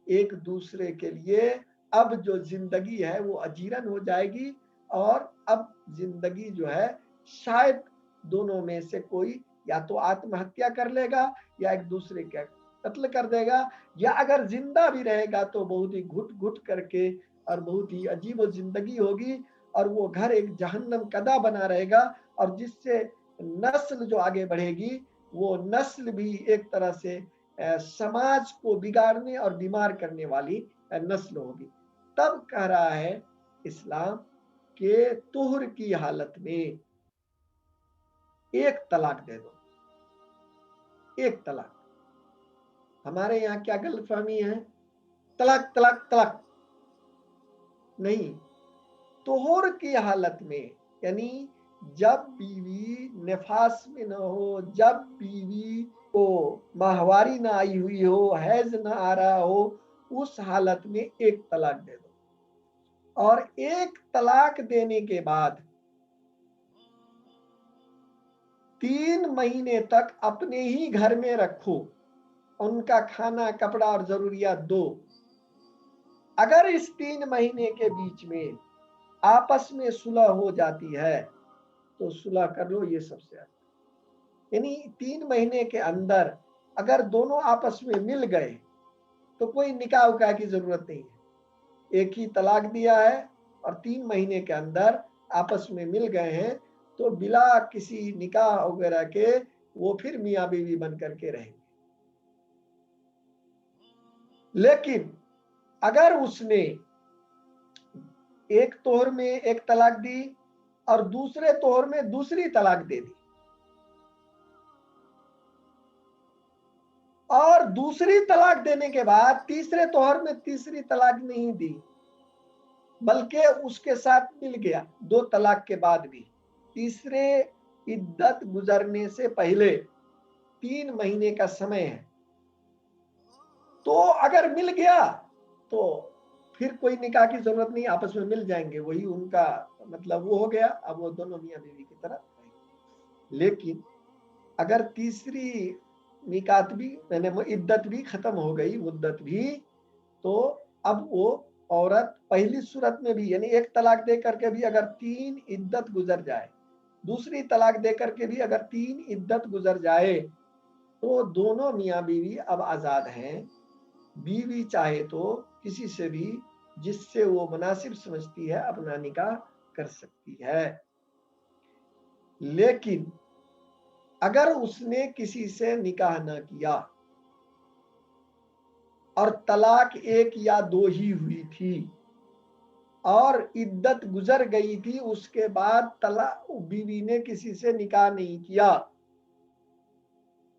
एक दूसरे के लिए अब जो जिंदगी है वो अजीरन हो जाएगी, और अब जिंदगी जो है शायद दोनों में से कोई या तो आत्महत्या कर लेगा या एक दूसरे का कत्ल कर देगा, या अगर जिंदा भी रहेगा तो बहुत ही घुट घुट करके, और बहुत ही अजीब जिंदगी होगी, और वो घर एक जहन्नम कदा बना रहेगा, और जिससे नस्ल जो आगे बढ़ेगी वो नस्ल भी एक तरह से समाज को बिगाड़ने और बीमार करने वाली नस्ल होगी। तब कह रहा है इस्लाम के तुहर की हालत में एक तलाक दे दो, एक तलाक। हमारे यहाँ क्या गलतफहमी है, तलाक तलाक तलाक नहीं, तुहर की हालत में, यानी जब बीवी निफास में न हो, जब बीवी को माहवारी ना आई हुई हो, हैज ना आ रहा हो, उस हालत में एक तलाक दे दो। और एक तलाक देने के बाद 3 महीने तक अपने ही घर में रखो, उनका खाना कपड़ा और जरूरियात दो। अगर इस 3 महीने के बीच में आपस में सुलह हो जाती है तो सुलह कर लो, ये सबसे अच्छा। यानी 3 महीने के अंदर अगर दोनों आपस में मिल गए तो कोई निकाह उकाह की जरूरत नहीं है, एक ही तलाक दिया है और 3 महीने के अंदर आपस में मिल गए हैं, तो बिला किसी निकाह वगैरह के वो फिर मियाँ बीवी बन करके रहेंगे। लेकिन अगर उसने एक तोहर में एक तलाक दी और दूसरे तोहर में दूसरी तलाक दे दी, और दूसरी तलाक देने के बाद तीसरे तोहर में तीसरी तलाक नहीं दी, बल्कि उसके साथ मिल गया 2 तलाक के बाद भी, तीसरे इद्दत गुजरने से पहले 3 महीने का समय है, तो अगर मिल गया तो फिर कोई निकाह की जरूरत नहीं, आपस में मिल जाएंगे, वही उनका मतलब वो हो गया, अब वो दोनों मियाँ बीवी की तरह रहेंगे। लेकिन अगर तीसरी मिकात भी मैंने इद्दत भी खत्म हो गई, मुद्दत भी, तो अब वो औरत पहली सूरत में भी, यानी एक तलाक दे करके भी अगर 3 इद्दत गुजर जाए, दूसरी तलाक दे करके भी अगर 3 इद्दत गुजर जाए, तो दोनों मियाँ बीवी अब आजाद हैं। बीवी चाहे तो किसी से भी जिससे वो मुनासिब समझती है अपना निकाह कर सकती है। लेकिन अगर उसने किसी से निकाह ना किया और तलाक 1 या 2 ही हुई थी और इद्दत गुजर गई थी, उसके बाद तलाक बीवी ने किसी से निकाह नहीं किया,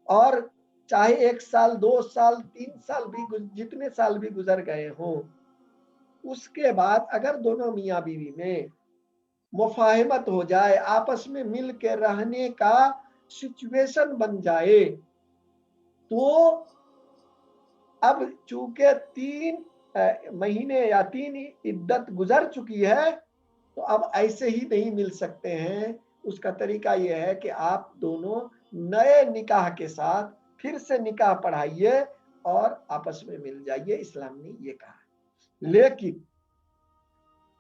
और चाहे 1 साल 2 साल 3 साल भी जितने साल भी गुजर गए हों, उसके बाद अगर दोनों मियाँ बीवी में मुफाहिमत हो जाए, आपस में मिल के रहने का सिचुएशन बन जाए, तो अब चूंकि 3 महीने या 3 इद्दत गुजर चुकी है, तो अब ऐसे ही नहीं मिल सकते हैं। उसका तरीका यह है कि आप दोनों नए निकाह के साथ फिर से निकाह पढ़ाइए और आपस में मिल जाइए, इस्लाम ने ये कहा। लेकिन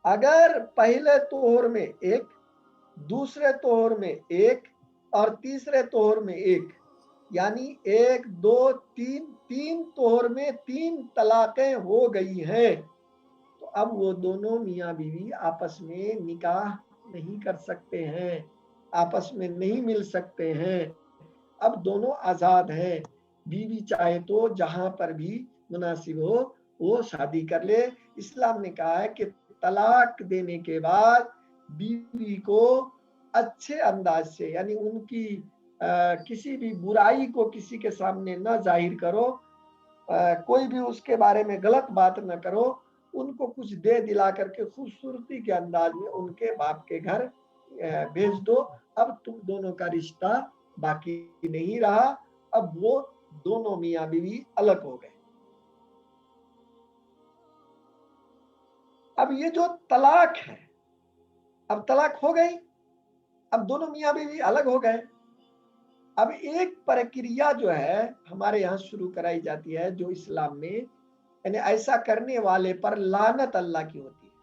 अगर पहले तोहर में 1, दूसरे तोहर में 1 और तीसरे तोहर में 1, यानी 1 2 3 तोहर में 3 तलाकें हो गई हैं, तो अब वो दोनों मियाँ बीवी आपस में निकाह नहीं कर सकते हैं। आपस में नहीं मिल सकते हैं, अब दोनों आजाद हैं, बीवी चाहे तो जहां पर भी मुनासिब हो वो शादी कर ले। इस्लाम ने कहा है कि तलाक देने के बाद बीवी को अच्छे अंदाज से, यानी उनकी किसी भी बुराई को किसी के सामने न जाहिर करो, कोई भी उसके बारे में गलत बात न करो, उनको कुछ दे दिला करके खूबसूरती के अंदाज में उनके बाप के घर भेज दो। अब तुम दोनों का रिश्ता बाकी नहीं रहा, अब वो दोनों मियाँ बीवी अलग हो गए। अब ये जो तलाक है, अब तलाक हो गई, अब दोनों मियाँ बीवी अलग हो गए। अब एक प्रक्रिया जो है हमारे यहाँ शुरू कराई जाती है, जो इस्लाम में, यानी ऐसा करने वाले पर लानत अल्लाह की होती है।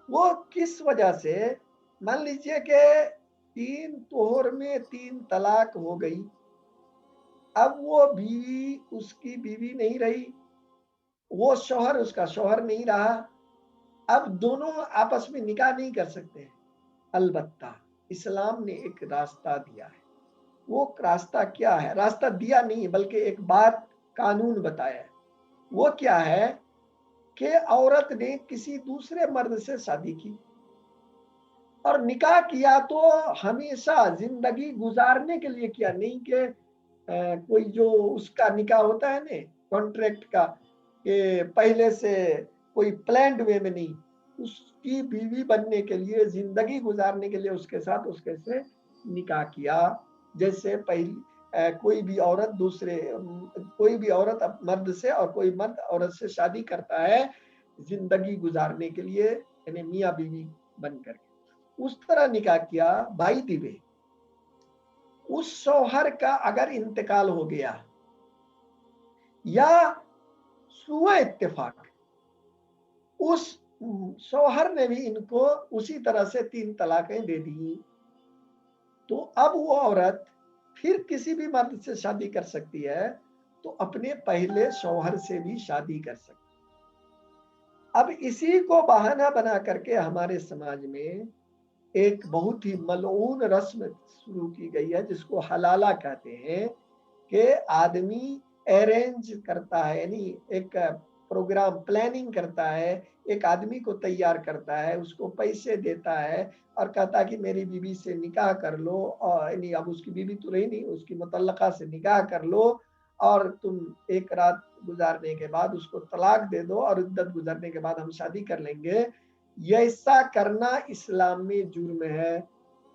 वो किस वजह से? मान लीजिए कि 3 तोहर में 3 तलाक हो गई, अब वो बीवी उसकी बीवी नहीं रही, वो शौहर उसका शौहर नहीं रहा, अब दोनों आपस में निकाह नहीं कर सकते। अलबत्ता इस्लाम ने एक रास्ता दिया है। वो रास्ता क्या है? रास्ता दिया नहीं बल्कि एक बात, कानून बताया है। वो क्या है कि औरत ने किसी दूसरे मर्द से शादी की और निकाह किया तो हमेशा जिंदगी गुजारने के लिए किया, नहीं कि कोई जो उसका निकाह होता है ना कॉन्ट्रैक्ट का, कि पहले से कोई प्लान्ड वे में नहीं, उसकी बीवी बनने के लिए, जिंदगी गुजारने के लिए उसके साथ उसके से निकाह किया। जैसे पहली कोई भी औरत दूसरे, कोई भी औरत मर्द से और कोई मर्द औरत से शादी करता है जिंदगी गुजारने के लिए, यानी मियाँ बीवी बन करके, उस तरह निकाह किया। भाई दिवे उस शौहर का अगर इंतकाल हो गया या सुए इत्तेफाक उस शौहर ने भी इनको उसी तरह से 3 तलाकें दे दी, तो अब वो औरत फिर किसी भी मर्द से शादी कर सकती है, तो अपने पहले शौहर से भी शादी कर सकती है। अब इसी को बहाना बना करके हमारे समाज में एक बहुत ही मलऊन रस्म शुरू की गई है, जिसको हलाला कहते हैं, कि आदमी अरेंज करता है, यानी एक प्रोग्राम प्लानिंग करता है, एक आदमी को तैयार करता है, उसको पैसे देता है और कहता है कि मेरी बीवी से निकाह कर लो, और यानी अब उसकी बीवी तो रही नहीं, उसकी मुतल्लका से निकाह कर लो और तुम एक रात गुजारने के बाद उसको तलाक दे दो और इद्दत गुजरने के बाद हम शादी कर लेंगे। ऐसा करना इस्लाम में जुर्म है,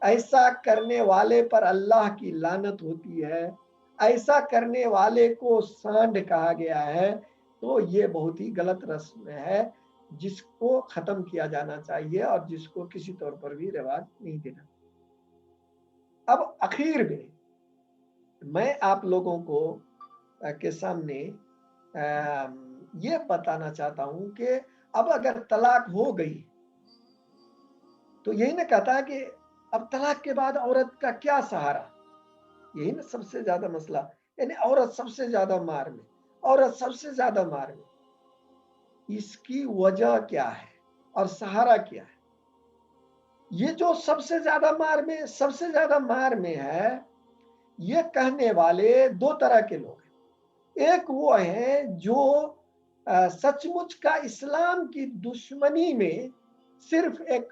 ऐसा करने वाले पर अल्लाह की लानत होती है, ऐसा करने वाले को सांड कहा गया है। तो ये बहुत ही गलत रस्म है, जिसको खत्म किया जाना चाहिए और जिसको किसी तौर पर भी रिवाज नहीं देना। अब आखिर में मैं आप लोगों को के सामने ये बताना चाहता हूं कि अब अगर तलाक हो गई तो यही ना कहता है कि अब तलाक के बाद औरत का क्या सहारा, यही ना सबसे ज्यादा मसला, यानी औरत सबसे ज्यादा मार में, औरत सबसे ज्यादा मार में। इसकी वजह क्या है और सहारा क्या है? ये जो सबसे ज्यादा मार में, सबसे ज्यादा मार में है, ये कहने वाले 2 तरह के लोग हैं। एक वो है जो सचमुच का इस्लाम की दुश्मनी में सिर्फ एक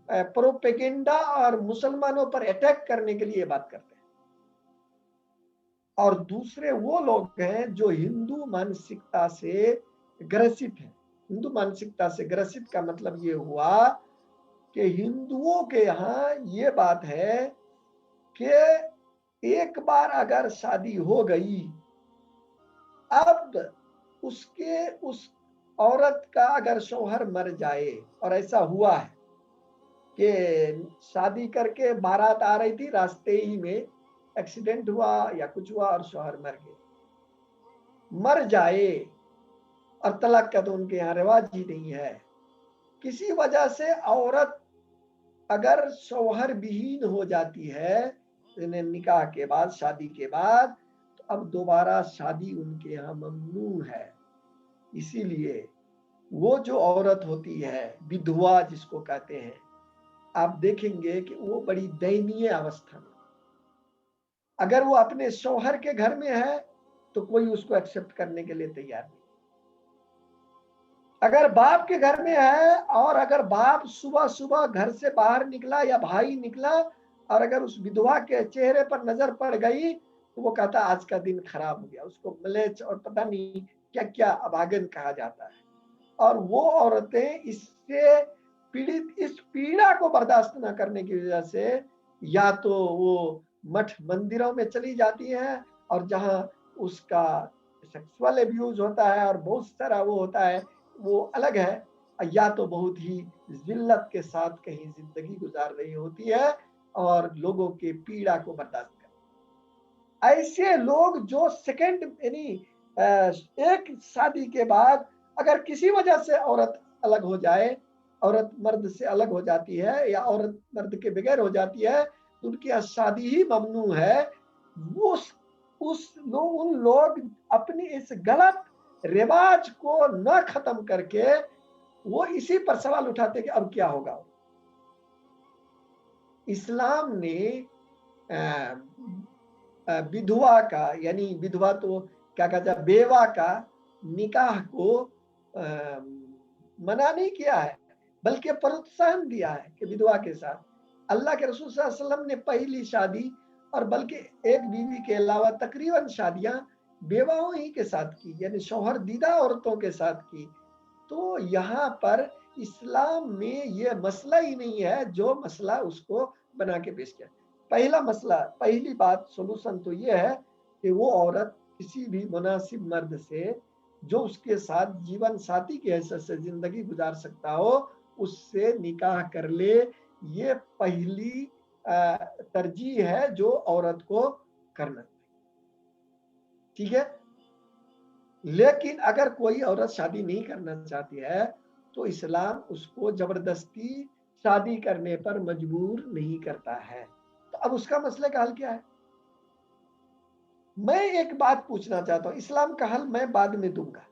प्रोपेगेंडा और मुसलमानों पर अटैक करने के लिए बात करते हैं, और दूसरे वो लोग हैं जो हिंदू मानसिकता से ग्रसित हैं। हिंदू मानसिकता से ग्रसित का मतलब ये हुआ कि हिंदुओं के यहाँ ये बात है कि एक बार अगर शादी हो गई, अब उस औरत का अगर शौहर मर जाए, और ऐसा हुआ है कि शादी करके बारात आ रही थी, रास्ते ही में एक्सीडेंट हुआ या कुछ हुआ और शौहर मर गए, मर जाए, और तलाक का तो उनके यहाँ रिवाज ही नहीं है। किसी वजह से औरत अगर शौहर विहीन हो जाती है निकाह के बाद, शादी के बाद, तो अब दोबारा शादी उनके यहाँ ममनू है। इसीलिए वो जो औरत होती है विधवा जिसको कहते हैं, आप देखेंगे कि वो बड़ी दयनीय अवस्था में, अगर वो अपने शौहर के घर में है तो कोई उसको एक्सेप्ट करने के लिए तैयार नहीं। अगर बाप के घर में है और अगर बाप सुबह सुबह घर से बाहर निकला या भाई निकला और अगर उस विधवा के चेहरे पर नजर पड़ गई तो वो कहता आज का दिन खराब हो गया, उसको मलेच और पता नहीं क्या क्या अभागन कहा जाता है। और वो औरतें इससे पीड़ित, इस पीड़ा को बर्दाश्त न करने की वजह से या तो वो मठ मंदिरों में चली जाती है और जहां उसका सेक्सुअल एब्यूज होता है और बहुत सारा वो होता है, वो अलग है, या तो बहुत ही जिल्लत के साथ कहीं जिंदगी गुजार रही होती है और लोगों के पीड़ा को बर्दाश्त कर। ऐसे लोग जो सेकंड यानी एक शादी के बाद अगर किसी वजह से औरत अलग हो जाए, औरत मर्द से अलग हो जाती है या औरत मर्द के बगैर हो जाती है तो उनकी शादी ही ममनू है। उन लोग अपनी इस गलत रिवाज को न खत्म करके वो इसी पर सवाल उठाते कि अब क्या होगा। इस्लाम ने विधवा का, यानी विधवा तो क्या कहता है, बेवा का निकाह को मना नहीं किया है बल्कि प्रोत्साहन दिया है कि विधवा के साथ। अल्लाह के रसूल सल्लल्लाहु अलैहि वसल्लम ने पहली शादी और बल्कि एक बीवी के अलावा तकरीबन शादियां बेवाओं ही के साथ की, यानी शौहर दीदा औरतों के साथ की। तो यहाँ पर इस्लाम में ये मसला ही नहीं है जो मसला उसको बना के पेश किया। पहला मसला, पहली बात, सोल्यूशन तो ये है कि वो औरत किसी भी मुनासिब मर्द से जो उसके साथ जीवन साथी की हैसियत से जिंदगी गुजार सकता हो उससे निकाह कर ले। ये पहली तरजीह है जो औरत को करना चाहिए, ठीक है। लेकिन अगर कोई औरत शादी नहीं करना चाहती है तो इस्लाम उसको जबरदस्ती शादी करने पर मजबूर नहीं करता है। तो अब उसका मसले का हल क्या है? मैं एक बात पूछना चाहता हूं, इस्लाम का हल मैं बाद में दूंगा।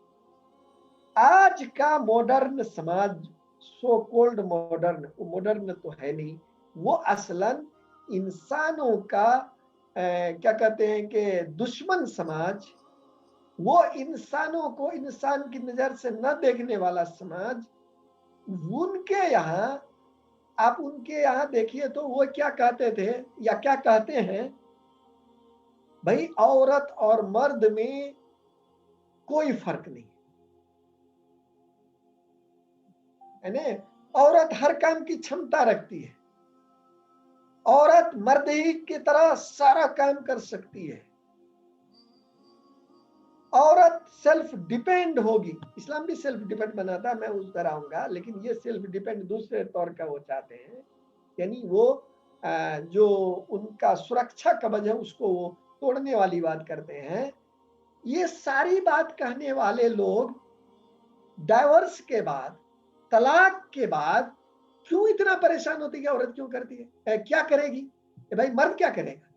आज का मॉडर्न समाज, सो कोल्ड मॉडर्न, वो मॉडर्न तो है नहीं, वो असलन इंसानों का क्या कहते हैं कि दुश्मन समाज, वो इंसानों को इंसान की नजर से न देखने वाला समाज, उनके यहाँ, आप उनके यहाँ देखिए तो वो क्या कहते थे या क्या कहते हैं, भाई औरत और मर्द में कोई फर्क नहीं है ना, औरत हर काम की क्षमता रखती है, औरत मर्द ही की तरह सारा काम कर सकती है, औरत सेल्फ डिपेंड होगी। इस्लाम भी सेल्फ डिपेंड बनाता है, मैं उस तरह आऊंगा, लेकिन ये सेल्फ डिपेंड दूसरे तौर का वो चाहते हैं, यानी वो जो उनका सुरक्षा कवच है उसको वो तोड़ने वाली बात करते हैं। ये सारी बात कहने वाले लोग डाइवर्स के बाद, तलाक के बाद क्यों इतना परेशान होती है? औरत क्यों करती है, क्या करेगी? भाई मर्द क्या करेगा?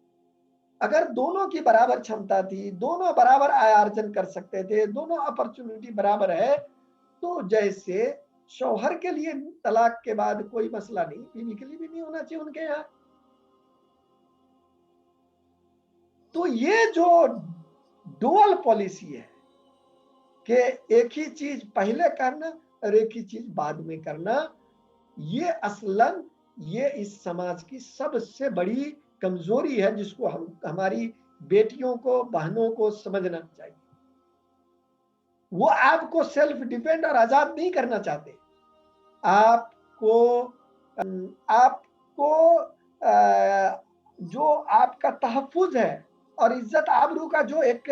अगर दोनों की बराबर क्षमता थी, दोनों बराबर आय अर्जन कर सकते थे, दोनों अपॉर्चुनिटी बराबर है, तो जैसे शौहर के लिए तलाक के बाद कोई मसला नहीं, बीवी के लिए भी नहीं होना चाहिए उनके यहाँ। तो ये जो डुअल पॉलिसी है कि एक ही चीज पहले करना और एक ही चीज बाद में करना, ये असलन ये इस समाज की सबसे बड़ी कमजोरी है जिसको हम हमारी बेटियों को, बहनों को समझना चाहिए। वो आपको सेल्फ डिपेंड और आजाद नहीं करना चाहते, आपको जो आपका तहफ्फुज है और इज्जत आबरू का जो एक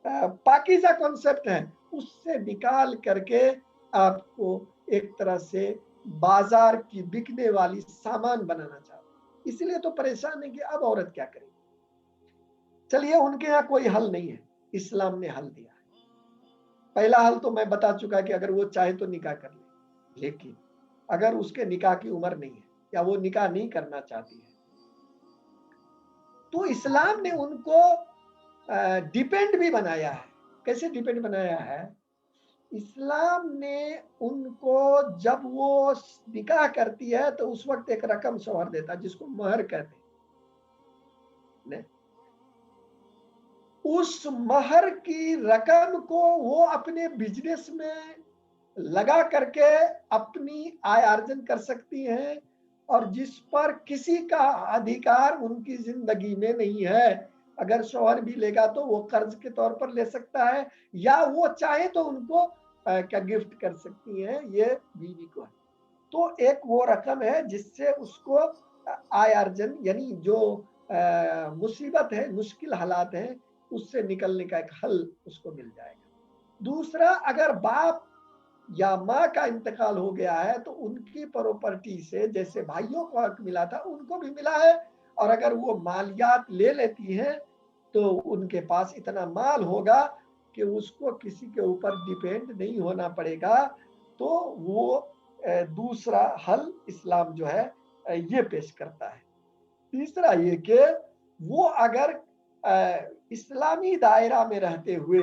पाकीज़ा कॉन्सेप्ट है उससे निकाल करके आपको एक तरह से बाजार की बिकने वाली सामान बनाना चाहते। इसलिए तो परेशान है कि अब औरत क्या करेगी। चलिए, उनके यहाँ कोई हल नहीं है, इस्लाम ने हल दिया है। पहला हल तो मैं बता चुका कि अगर वो चाहे तो निकाह कर ले, लेकिन अगर उसके निकाह की उम्र नहीं है या वो निकाह नहीं करना चाहती है तो इस्लाम ने उनको डिपेंड भी बनाया है। कैसे डिपेंड बनाया है? इस्लाम ने उनको, जब वो निकाह करती है तो उस वक्त एक रकम शौहर देता है जिसको महर कहते हैं। उस महर की रकम को वो अपने बिजनेस में लगा करके अपनी आय अर्जन कर सकती हैं, और जिस पर किसी का अधिकार उनकी जिंदगी में नहीं है। अगर शौहर भी लेगा तो वो कर्ज के तौर पर ले सकता है, या वो चाहे तो उनको क्या गिफ्ट कर सकती हैं, ये बीवी को है। तो एक वो रकम है जिससे उसको आय अर्जन, यानी जो मुसीबत है, मुश्किल हालात हैं, उससे निकलने का एक हल उसको मिल जाएगा। दूसरा, अगर बाप या माँ का इंतकाल हो गया है तो उनकी प्रॉपर्टी से जैसे भाइयों को हक मिला था उनको भी मिला है, और अगर वो मालियात ले लेती हैं तो उनके पास इतना माल होगा कि उसको किसी के ऊपर डिपेंड नहीं होना पड़ेगा। तो वो दूसरा हल इस्लाम जो है ये पेश करता है। तीसरा ये कि वो अगर इस्लामी दायरा में रहते हुए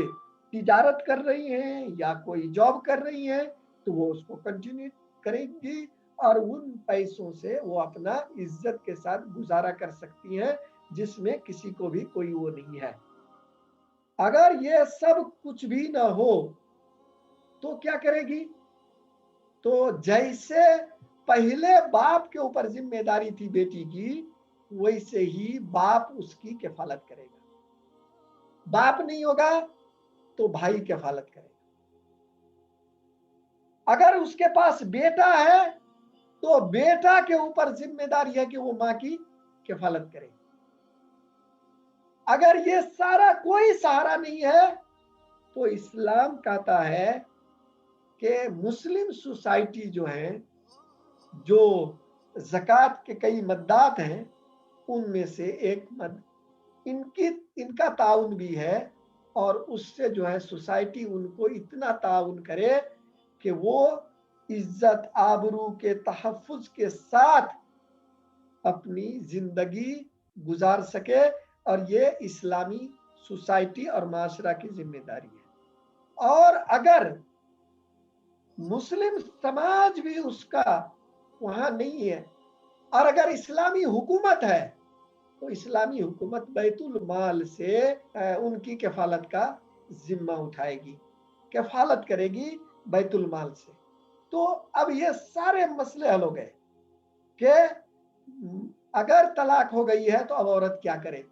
तिजारत कर रही हैं या कोई जॉब कर रही हैं तो वो उसको कंटिन्यू करेंगी, और उन पैसों से वो अपना इज्जत के साथ गुजारा कर सकती हैं, जिसमें किसी को भी कोई वो नहीं है। अगर ये सब कुछ भी ना हो तो क्या करेगी? तो जैसे पहले बाप के ऊपर जिम्मेदारी थी बेटी की, वैसे ही बाप उसकी किफालत करेगा। बाप नहीं होगा तो भाई किफालत करेगा। अगर उसके पास बेटा है तो बेटा के ऊपर जिम्मेदारी है कि वो मां की किफालत करे। अगर ये सारा कोई सहारा नहीं है तो इस्लाम कहता है कि मुस्लिम सोसाइटी जो है, जो ज़कात के कई मद्दात हैं, उनमें से एक मद इनका ताउन भी है, और उससे जो है सोसाइटी उनको इतना ताउन करे कि वो इज्जत आबरू के तहफ़्फ़ुज़ के साथ अपनी जिंदगी गुजार सके, और ये इस्लामी सोसाइटी और माशरा की जिम्मेदारी है। और अगर मुस्लिम समाज भी उसका वहां नहीं है, और अगर इस्लामी हुकूमत है तो इस्लामी हुकूमत बैतुल माल से उनकी किफालत का जिम्मा उठाएगी, किफालत करेगी बैतुल माल से। तो अब ये सारे मसले हल हो गए कि अगर तलाक हो गई है तो अब औरत क्या करे।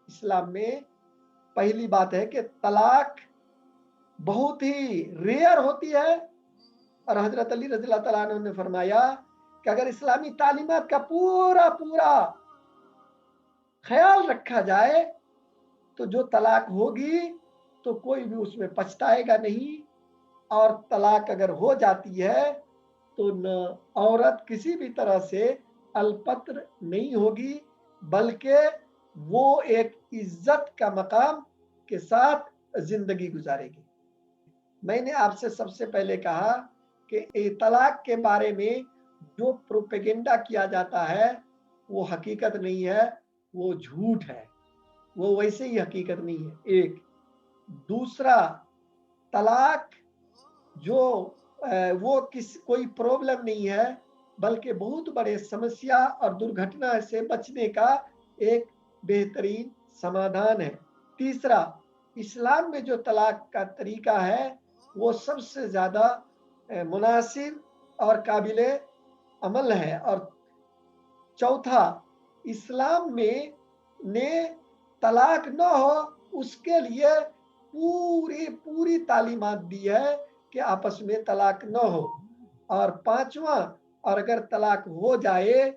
इस्लाम में पहली बात है कि तलाक बहुत ही रेयर होती है, और हजरत अली रज़ी अल्लाह तआला अन्हु ने फरमाया कि अगर इस्लामी तालीमात का पूरा पूरा ख्याल रखा जाए तो जो तलाक होगी तो कोई भी उसमें पछताएगा नहीं, और तलाक अगर हो जाती है तो न औरत किसी भी तरह से अलपत्र नहीं होगी, बल्कि वो एक इज्जत का मकाम के साथ जिंदगी गुजारेगी। मैंने आपसे सबसे पहले कहा कि तलाक के बारे में जो प्रोपेगेंडा किया जाता है वो हकीकत नहीं है, वो झूठ है, वो वैसे ही हकीकत नहीं है। एक दूसरा, तलाक जो वो कोई प्रॉब्लम नहीं है, बल्कि बहुत बड़े समस्या और दुर्घटना से बचने का एक बेहतरीन समाधान है। तीसरा, इस्लाम में जो तलाक का तरीका है वो सबसे ज्यादा मुनासिब और काबिले अमल है। और चौथा, इस्लाम में ने तलाक न हो उसके लिए पूरी पूरी तालीमात दी है कि आपस में तलाक न हो। और पांचवा, और अगर तलाक हो जाए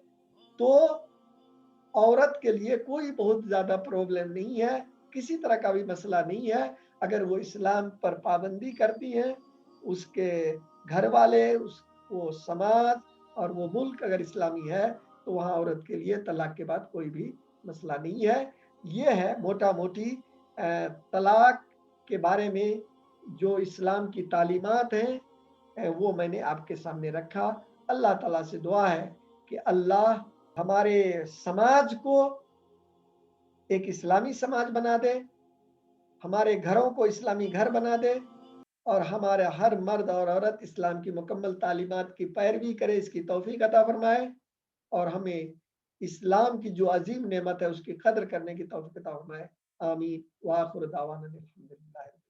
तो औरत के लिए कोई बहुत ज्यादा प्रॉब्लम नहीं है, किसी तरह का भी मसला नहीं है। अगर वो इस्लाम पर पाबंदी करती हैं, उसके घर वाले, वो समाज और वो मुल्क अगर इस्लामी है तो वहाँ औरत के लिए तलाक के बाद कोई भी मसला नहीं है। ये है मोटा मोटी तलाक के बारे में जो इस्लाम की तालीमात हैं, वो मैंने आपके सामने रखा। अल्लाह ताला से दुआ है कि अल्लाह हमारे समाज को एक इस्लामी समाज बना दे, हमारे घरों को इस्लामी घर बना दे। اور ہمارے ہر مرد اور عورت اسلام کی مکمل تعلیمات کی پیروی کرے، اس کی توفیق عطا فرمائے، اور ہمیں اسلام کی جو عظیم نعمت ہے اس کی قدر کرنے کی توفیق عطا فرمائے۔ آمین۔ وآخر دعوانا الحمدللہ۔